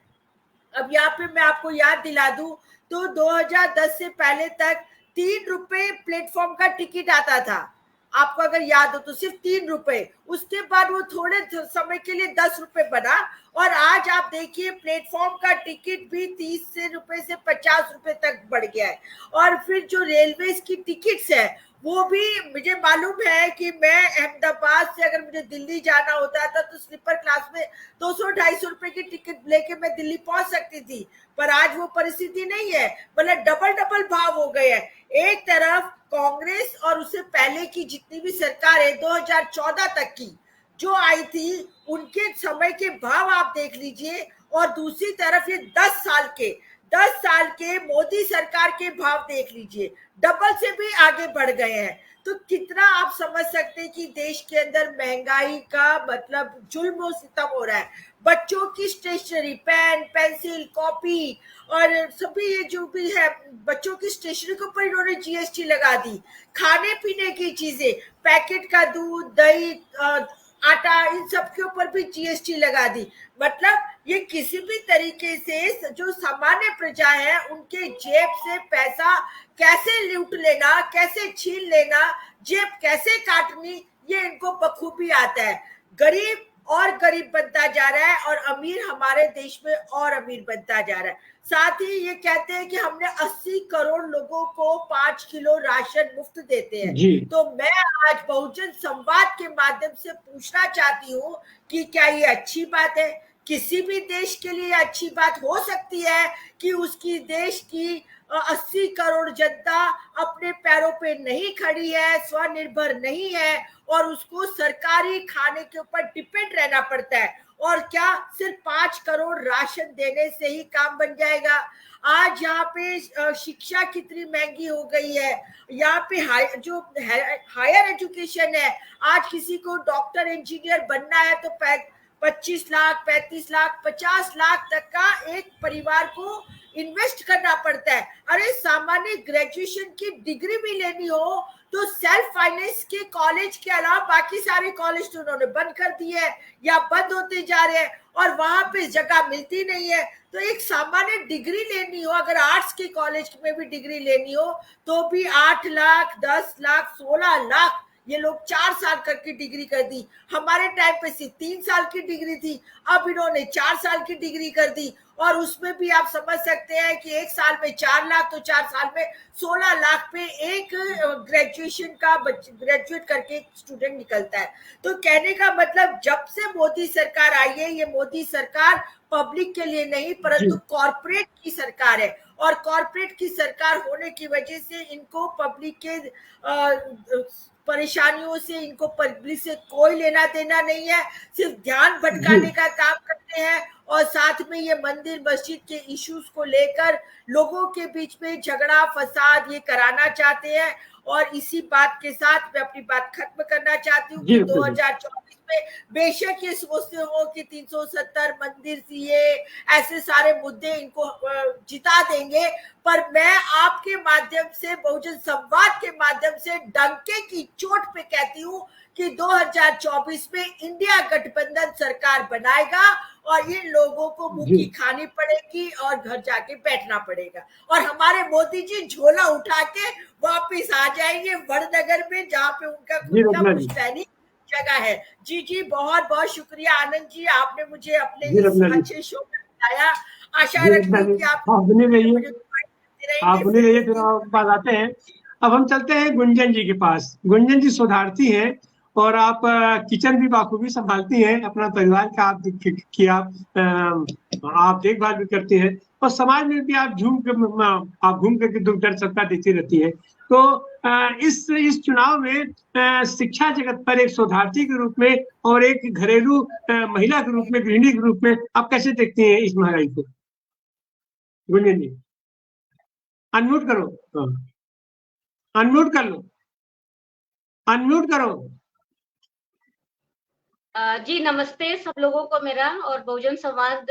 अब यहाँ पे मैं आपको याद दिला दूं तो 2010 से पहले तक 3 रुपए प्लेटफॉर्म का टिकट आता था, आपको अगर याद हो तो सिर्फ 3 रुपए। उसके बाद वो थोड़े समय के लिए 10 रुपए बना और आज आप देखिए प्लेटफॉर्म का टिकट भी 30 रुपए से 50 रुपए तक बढ़ गया है। और फिर जो रेलवे की टिकट्स है वो भी मुझे मालूम है कि मैं अहमदाबाद से अगर मुझे दिल्ली जाना होता था तो स्लीपर क्लास में 200-250 रुपए की टिकट लेके मैं दिल्ली पहुंच सकती थी, पर आज वो परिस्थिति नहीं है, मतलब डबल डबल भाव हो गए हैं। एक तरफ कांग्रेस और उससे पहले की जितनी भी सरकार है 2014 तक की जो आई थी उनके समय के भाव आप देख लीजिए, और दूसरी तरफ ये 10 साल के मोदी सरकार के भाव देख लीजिए, डबल से भी आगे बढ़ गए हैं। तो कितना आप समझ सकते हैं कि देश के अंदर महंगाई का मतलब जुल्म और सितम हो रहा है। बच्चों की स्टेशनरी, पेन, पेंसिल, कॉपी और सभी ये जो भी है, बच्चों की स्टेशनरी के ऊपर इन्होंने जीएसटी लगा दी। खाने पीने की चीजें, पैकेट का दूध, दही, आटा, इन सब के ऊपर भी जीएसटी लगा दी। मतलब ये किसी भी तरीके से जो सामान्य प्रजा है उनके जेब से पैसा कैसे लूट लेना, कैसे छीन लेना, जेब कैसे काटनी, ये इनको बखूबी आता है। गरीब और गरीब बनता जा रहा है और अमीर हमारे देश में और अमीर बनता जा रहा है। साथ ही ये कहते हैं कि हमने 80 करोड़ लोगों को 5 किलो राशन मुफ्त देते हैं। जी। तो मैं आज बहुजन संवाद के माध्यम से पूछना चाहती हूँ कि क्या ये अच्छी बात है? किसी भी देश के लिए अच्छी बात हो सकती है कि उसकी देश की 80 करोड़ जनता अपने पैरों पे नहीं खड़ी है, स्वनिर्भर नहीं है और उसको सरकारी खाने के ऊपर डिपेंड रहना पड़ता है। और क्या सिर्फ 5 करोड़ राशन देने से ही काम बन जाएगा? आज यहाँ पे शिक्षा कितनी महंगी हो गई है, यहाँ पे हायर एजुकेशन है। आज किसी को डॉक्टर इंजीनियर बनना है तो 25 लाख, 35 लाख, 50 लाख तक का एक परिवार को इन्वेस्ट करना पड़ता है। अरे सामान्य ग्रेजुएशन की डिग्री भी लेनी हो तो सेल्फ फाइनेंस के कॉलेज के अलावा बाकी सारे कॉलेज तो उन्होंने बंद कर दिए हैं या बंद होते जा रहे हैं और वहां पे जगह मिलती नहीं है। तो एक सामान्य डिग्री लेनी हो, अगर आर्ट्स के कॉलेज में भी डिग्री लेनी हो तो भी 8 लाख, 10 लाख, 16 लाख, ये लोग 4 साल करके डिग्री कर दी। हमारे टाइम पे सिर्फ 3 साल की डिग्री थी, अब इन्होंने 4 साल की डिग्री कर दी। और उसमें भी आप समझ सकते हैं कि 1 साल में 4 लाख तो 4 साल में 16 लाख पे एक ग्रेजुएशन का ग्रेजुएट करके स्टूडेंट निकलता है। तो कहने का मतलब जब से मोदी सरकार आई है, ये मोदी सरकार पब्लिक के लिए नहीं परंतु कॉर्पोरेट की सरकार है, और कॉर्पोरेट की सरकार होने की वजह से इनको पब्लिक के परेशानियों से, इनको पब्लिक से कोई लेना देना नहीं है, सिर्फ ध्यान भटकाने का काम करते हैं। और साथ में ये मंदिर मस्जिद के इश्यूज को लेकर लोगों के बीच में झगड़ा फसाद ये कराना चाहते हैं। और इसी बात के साथ मैं अपनी बात खत्म करना चाहती हूँ कि 2024 में बेशक ये सोचते हो कि 370 मंदिर सीए ऐसे सारे मुद्दे इनको जिता देंगे, पर मैं आपके माध्यम से, बहुजन संवाद के माध्यम से डंके की चोट पे कहती हूँ कि 2024 में इंडिया गठबंधन सरकार बनाएगा और इन लोगों को मुक्की खानी पड़ेगी और घर जाके बैठना पड़ेगा और हमारे मोदी जी झोला उठा के वापस आ जाएंगे वड़नगर में जहाँ पे उनका खुद का पुश्तैनी जगह है। जी जी, बहुत बहुत शुक्रिया आनंद जी, आपने मुझे अपने इस अच्छे शो में बताया। आशा रखती हूँ कि आप बने रहिए। फिर पास आते हैं। अब हम चलते हैं गुंजन जी के पास। गुंजन जी शोधार्थी हैं और आप किचन भी बाखूबी संभालती हैं, अपना परिवार का आप देखभाल भी करती हैं और समाज में भी आप घूम करके दुख दर्द सबका देती रहती है। तो इस चुनाव में शिक्षा जगत पर एक शोधार्थी के रूप में और एक घरेलू महिला के रूप में, गृहिणी के रूप में आप कैसे देखती हैं इस महंगाई को? गुंजन जी अनम्यूट करो, अनम्यूट कर लो, अनम्यूट करो। जी नमस्ते सब लोगों को मेरा, और बहुजन संवाद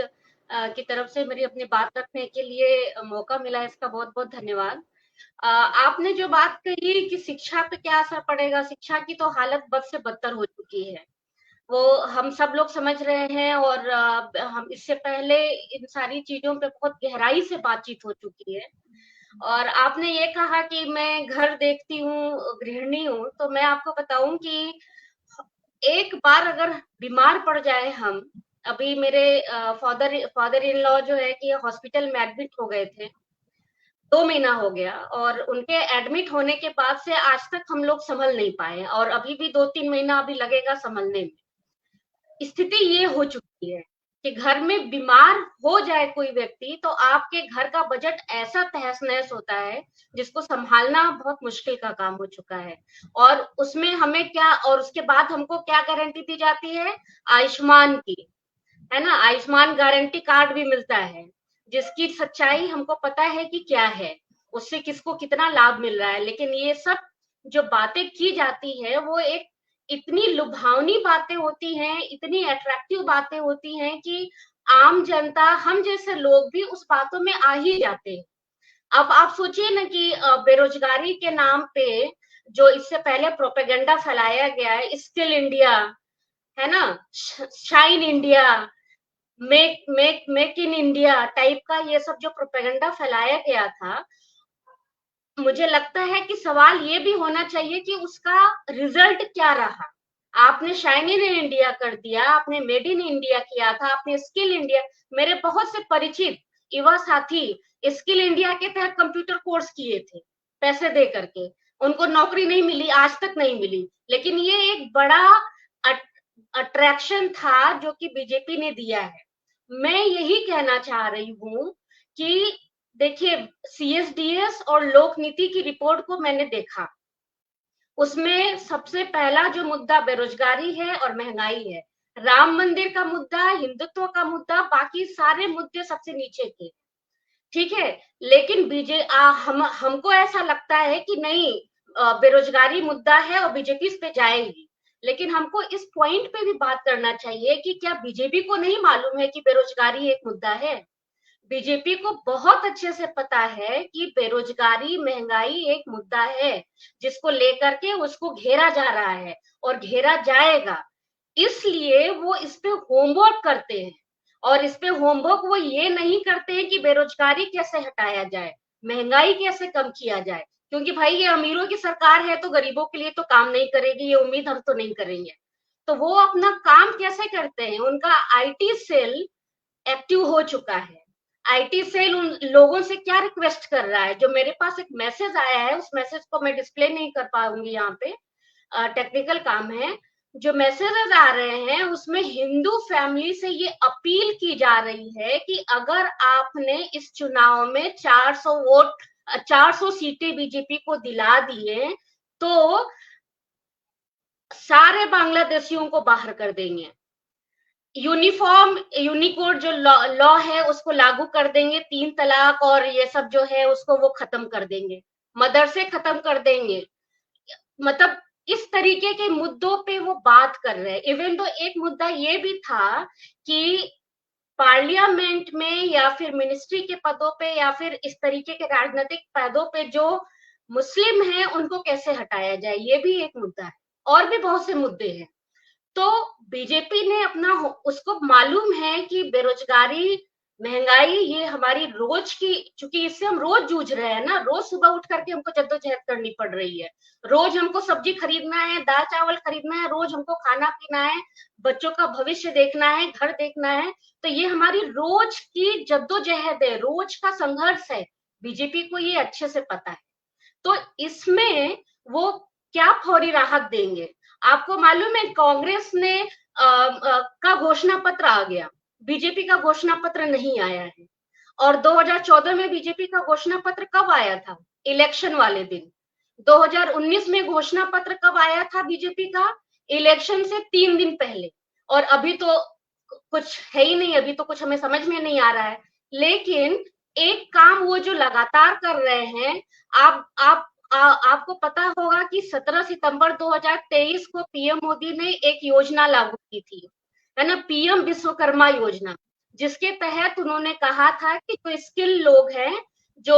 की तरफ से मेरी अपनी बात रखने के लिए मौका मिला, इसका बहुत बहुत धन्यवाद। आपने जो बात कही कि शिक्षा पे क्या असर पड़ेगा, शिक्षा की तो हालत बद से बदतर हो चुकी है, वो हम सब लोग समझ रहे हैं। और हम इससे पहले इन सारी चीजों पे बहुत गहराई से बातचीत हो चुकी है। और आपने ये कहा कि मैं घर देखती हूँ, गृहिणी हूँ, तो मैं आपको बताऊं कि एक बार अगर बीमार पड़ जाए हम, अभी मेरे फादर इन लॉ जो है कि हॉस्पिटल में एडमिट हो गए थे, 2 महीना हो गया और उनके एडमिट होने के बाद से आज तक हम लोग संभल नहीं पाए और अभी भी 2-3 महीना अभी लगेगा संभलने में। स्थिति ये हो चुकी है कि घर में बीमार हो जाए कोई व्यक्ति तो आपके घर का बजट ऐसा तहस नहस होता है जिसको संभालना बहुत मुश्किल का काम हो चुका है। और उसमें हमें क्या, और उसके बाद हमको क्या गारंटी दी जाती है? आयुष्मान की, है ना, आयुष्मान गारंटी कार्ड भी मिलता है जिसकी सच्चाई हमको पता है कि क्या है, उससे किसको कितना लाभ मिल रहा है। लेकिन ये सब जो बातें की जाती है वो एक इतनी लुभावनी बातें होती हैं, इतनी अट्रैक्टिव बातें होती हैं कि आम जनता, हम जैसे लोग भी उस बातों में आ ही जाते हैं। अब आप सोचिए ना कि बेरोजगारी के नाम पे जो इससे पहले प्रोपेगेंडा फैलाया गया है, स्किल इंडिया, है ना, shine India, make in India type का, ये सब जो प्रोपेगेंडा फैलाया गया था, मुझे लगता है कि सवाल ये भी होना चाहिए कि उसका रिजल्ट क्या रहा। आपने शाइन इन इंडिया कर दिया, आपने मेड इन इंडिया किया था, आपने स्किल इंडिया, मेरे बहुत से परिचित युवा साथी स्किल इंडिया के तहत कंप्यूटर कोर्स किए थे पैसे दे करके, उनको नौकरी नहीं मिली, आज तक नहीं मिली। लेकिन ये एक बड़ा अट्रैक्शन था जो कि बीजेपी ने दिया है। मैं यही कहना चाह रही हूँ कि देखिए, सीएसडीएस और लोक नीति की रिपोर्ट को मैंने देखा, उसमें सबसे पहला जो मुद्दा बेरोजगारी है और महंगाई है। राम मंदिर का मुद्दा, हिंदुत्व का मुद्दा, बाकी सारे मुद्दे सबसे नीचे थे, ठीक है। लेकिन हमको ऐसा लगता है कि नहीं, बेरोजगारी मुद्दा है और बीजेपी इस पे जाएगी। लेकिन हमको इस पॉइंट पे भी बात करना चाहिए कि क्या बीजेपी को नहीं मालूम है कि बेरोजगारी एक मुद्दा है? बीजेपी को बहुत अच्छे से पता है कि बेरोजगारी, महंगाई एक मुद्दा है जिसको लेकर के उसको घेरा जा रहा है और घेरा जाएगा। इसलिए वो इस पे होमवर्क करते हैं और इस पे होमवर्क वो ये नहीं करते हैं कि बेरोजगारी कैसे हटाया जाए, महंगाई कैसे कम किया जाए, क्योंकि भाई ये अमीरों की सरकार है तो गरीबों के लिए तो काम नहीं करेगी, ये उम्मीद हम तो नहीं करेंगे। तो वो अपना काम कैसे करते हैं? उनका आईटी सेल एक्टिव हो चुका है। आईटी सेल उन लोगों से क्या रिक्वेस्ट कर रहा है? जो मेरे पास एक मैसेज आया है, उस मैसेज को मैं डिस्प्ले नहीं कर पाऊंगी यहाँ पे, टेक्निकल काम है। जो मैसेजेस आ रहे हैं उसमें हिंदू फैमिली से ये अपील की जा रही है कि अगर आपने इस चुनाव में 400 सीटें बीजेपी को दिला दिए तो सारे बांग्लादेशियों को बाहर कर देंगे, यूनिफॉर्म यूनिकोड जो लॉ है उसको लागू कर देंगे, 3 तलाक और ये सब जो है उसको वो खत्म कर देंगे, मदरसे खत्म कर देंगे। मतलब इस तरीके के मुद्दों पे वो बात कर रहे हैं। इवन तो एक मुद्दा ये भी था कि पार्लियामेंट में या फिर मिनिस्ट्री के पदों पे या फिर इस तरीके के राजनीतिक पदों पे जो मुस्लिम हैं उनको कैसे हटाया जाए, ये भी एक मुद्दा है। और भी बहुत से मुद्दे हैं। तो बीजेपी ने अपना, उसको मालूम है कि बेरोजगारी, महंगाई ये हमारी रोज की, चूंकि इससे हम रोज जूझ रहे हैं ना, रोज सुबह उठ करके हमको जद्दोजहद करनी पड़ रही है, रोज हमको सब्जी खरीदना है, दाल चावल खरीदना है, रोज हमको खाना पीना है, बच्चों का भविष्य देखना है, घर देखना है। तो ये हमारी रोज की जद्दोजहद है, रोज का संघर्ष है, बीजेपी को ये अच्छे से पता है। तो इसमें वो क्या फौरी राहत देंगे? आपको मालूम है कांग्रेस ने का घोषणा पत्र आ गया, बीजेपी का घोषणा पत्र नहीं आया है। और 2014 में बीजेपी का घोषणा पत्र कब आया था? इलेक्शन वाले दिन। 2019 में घोषणा पत्र कब आया था बीजेपी का? इलेक्शन से 3 दिन पहले। और अभी तो कुछ है ही नहीं, अभी तो कुछ हमें समझ में नहीं आ रहा है। लेकिन एक काम वो जो लगातार कर रहे हैं, आपको पता होगा कि 17 सितंबर 2023 को पीएम मोदी ने एक योजना लागू की थी, है ना, पीएम विश्वकर्मा योजना, जिसके तहत उन्होंने कहा था कि जो स्किल लोग हैं, जो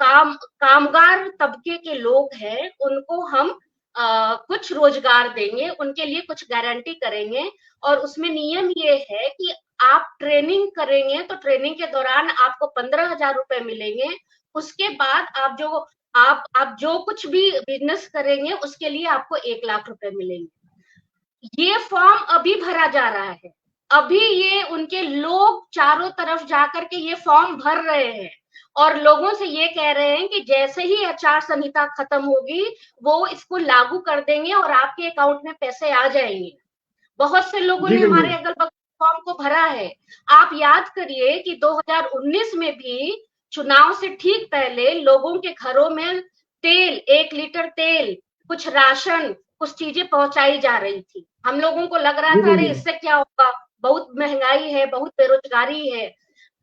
कामगार तबके के लोग हैं, उनको हम कुछ रोजगार देंगे, उनके लिए कुछ गारंटी करेंगे। और उसमें नियम ये है कि आप ट्रेनिंग करेंगे तो ट्रेनिंग के दौरान आपको 15,000 रुपए मिलेंगे। उसके बाद आप जो कुछ भी बिजनेस करेंगे उसके लिए आपको 1 लाख रुपए मिलेंगे। ये फॉर्म अभी भरा जा रहा है, अभी ये उनके लोग चारों तरफ जाकर के ये फॉर्म भर रहे हैं। और लोगों से ये कह रहे हैं कि जैसे ही आचार संहिता खत्म होगी वो इसको लागू कर देंगे और आपके अकाउंट में पैसे आ जाएंगे। बहुत से लोगों जी ने हमारे गुंजन, अगल बगल फॉर्म को भरा है। आप याद करिए कि 2019 में भी चुनाव से ठीक पहले लोगों के घरों में तेल, 1 लीटर तेल, कुछ राशन, कुछ चीजें पहुंचाई जा रही थी। हम लोगों को लग रहा जी था अरे गुंजन, इससे क्या होगा, बहुत महंगाई है, बहुत बेरोजगारी है,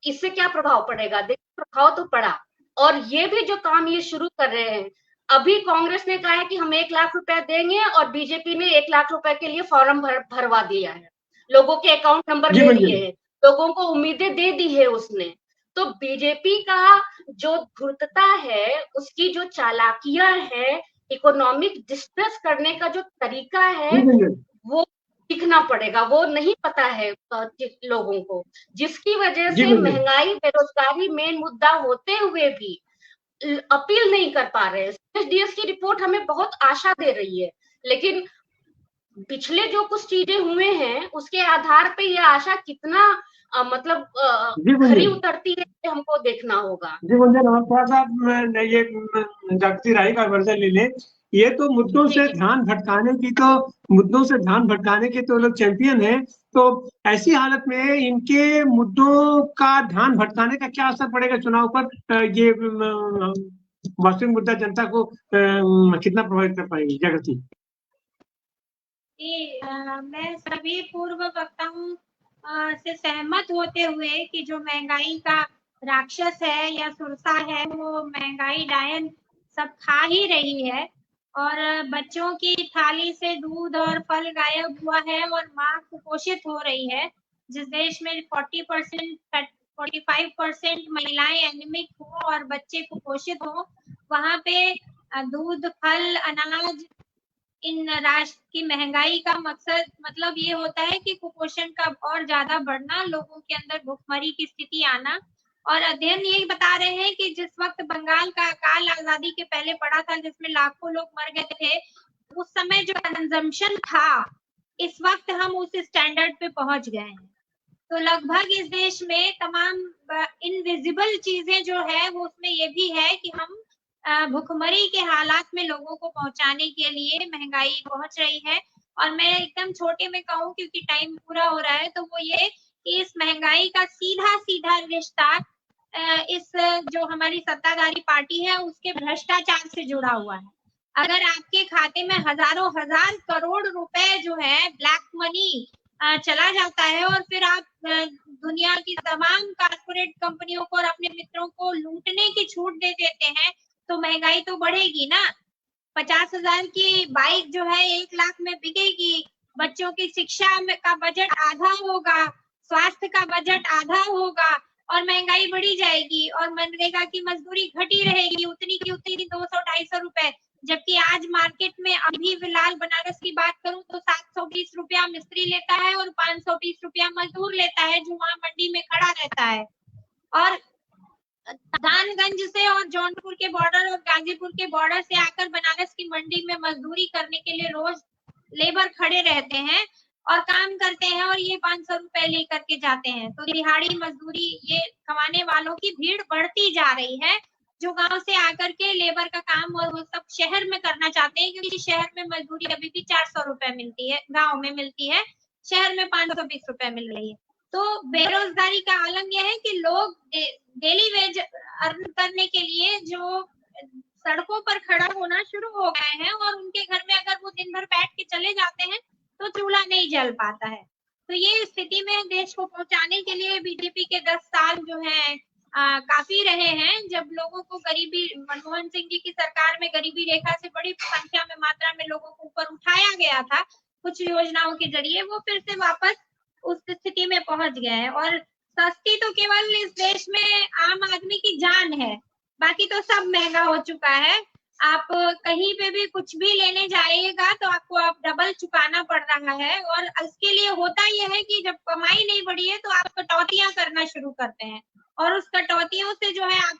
इससे क्या प्रभाव पड़ेगा। देखिए प्रभाव तो पड़ा। और ये भी जो काम ये शुरू कर रहे हैं, अभी कांग्रेस ने कहा है कि हम 1 लाख रुपए देंगे और बीजेपी ने 1 लाख रुपए के लिए फॉर्म भरवा दिया है, लोगों के अकाउंट नंबर जी ले गुंजन, लिए हैं, लोगों को उम्मीदें दे दी है उसने। तो बीजेपी का जो धूर्तता है, उसकी जो चालाकियां है, इकोनॉमिक डिस्ट्रेस करने का जो तरीका जी है, गुंजन, वो सीखना पड़ेगा। वो नहीं पता है लोगों को, जिसकी वजह जी से गुंजन, महंगाई, बेरोजगारी मेन मुद्दा होते हुए भी अपील नहीं कर पा रहे हैं। एसडीएस की रिपोर्ट हमें बहुत आशा दे रही है, लेकिन पिछले जो कुछ चीजें हुए हैं उसके आधार पे ये आशा कितना मतलब जी खरी गुंजन, उतरती है, ये हमको देखना होगा। जी गुंजन, और थोड़ा सा ये जागृति राय का वर्जन ले लें। ये तो मुद्दों जी से जी ध्यान भटकाने की तो मुद्दों से ध्यान भटकाने के तो लोग चैंपियन हैं। तो ऐसी हालत में इनके मुद्दों का ध्यान भटकाने का क्या असर पड़ेगा चुनाव पर? ये वास्तविक मुद्दा जनता को कितना प्रभावित कर पाएंगे, जागृति? जी, मैं सभी पूर्व वक्ताओं से सहमत होते हुए कि जो महंगाई का राक्षस है या सुरसा है, वो महंगाई डायन सब खा ही रही है और बच्चों की थाली से दूध और फल गायब हुआ है और माँ कुपोषित हो रही है। जिस देश में 45% महिलाएं एनीमिक हो और बच्चे कुपोषित हो, वहां पे दूध, फल, अनाज, इन राष्ट्र की महंगाई का मकसद मतलब ये होता है कि कुपोषण का और ज्यादा बढ़ना, लोगों के अंदर भुखमरी की स्थिति आना। और अध्ययन ये बता रहे हैं कि जिस वक्त बंगाल का अकाल आजादी के पहले पड़ा था, जिसमें लाखों लोग मर गए थे, उस समय जो कंजम्पशन था, इस वक्त हम उस स्टैंडर्ड पे पहुंच गए हैं। तो लगभग इस देश में तमाम इनविजिबल चीजें जो है वो उसमें ये भी है कि हम भुखमरी के हालात में लोगों को पहुंचाने के लिए महंगाई पहुंच रही है। और मैं एकदम छोटे में कहूं क्योंकि टाइम पूरा हो रहा है, तो वो ये कि इस महंगाई का सीधा सीधा रिश्ता इस जो हमारी सत्ताधारी पार्टी है उसके भ्रष्टाचार से जुड़ा हुआ है। अगर आपके खाते में हजारों हजार करोड़ रुपए जो है ब्लैक मनी चला जाता है और फिर आप दुनिया की तमाम कारपोरेट कंपनियों को और अपने मित्रों को लूटने की छूट दे देते हैं, तो महंगाई तो बढ़ेगी ना। 50,000 की बाइक जो है 1 लाख में बिकेगी, बच्चों की शिक्षा में का बजट आधा होगा, स्वास्थ्य का बजट आधा होगा और महंगाई बढ़ी जाएगी और मनरेगा की मजदूरी घटी रहेगी उतनी की उतनी 200-250 रुपए। जबकि आज मार्केट में अभी फिलहाल बनारस की बात करूं तो 720 रुपया मिस्त्री लेता है और 520 रुपया मजदूर लेता है जो वहां मंडी में खड़ा रहता है। और दानगंज से और जौनपुर के बॉर्डर और गाजीपुर के बॉर्डर से आकर बनारस की मंडी में मजदूरी करने के लिए रोज लेबर खड़े रहते हैं और काम करते हैं और ये 500 रुपए लेकर के जाते हैं। तो दिहाड़ी मजदूरी ये कमाने वालों की भीड़ बढ़ती जा रही है, जो गांव से आकर के लेबर का काम और वो सब शहर में करना चाहते हैं, क्योंकि शहर में मजदूरी अभी भी 400 रुपए मिलती है, गाँव में मिलती है, शहर में 520 रुपए मिल रही है। तो बेरोजगारी का आलम यह है कि लोग डेली वेज अर्न करने के लिए जो सड़कों पर खड़ा होना शुरू हो गए हैं और उनके घर में अगर वो दिन भर बैठ के चले जाते हैं तो चूल्हा नहीं जल पाता है। तो ये स्थिति में देश को पहुंचाने के लिए बीजेपी के 10 साल जो है काफी रहे हैं, जब लोगों को गरीबी, मनमोहन सिंह जी की सरकार में गरीबी रेखा से बड़ी संख्या में मात्रा में लोगों को ऊपर उठाया गया था कुछ योजनाओं के जरिए, वो फिर से वापस उस स्थिति में पहुंच गए हैं। और सस्ती तो केवल इस देश में आम आदमी की जान है, बाकी तो सब महंगा हो चुका है। आप कहीं पे भी कुछ भी लेने जाइएगा तो आपको आप डबल चुकाना पड़ रहा है। और इसके लिए होता यह है कि जब कमाई नहीं बढ़ी है तो आप कटौतियां करना शुरू करते हैं और उस कटौतियों से जो है आप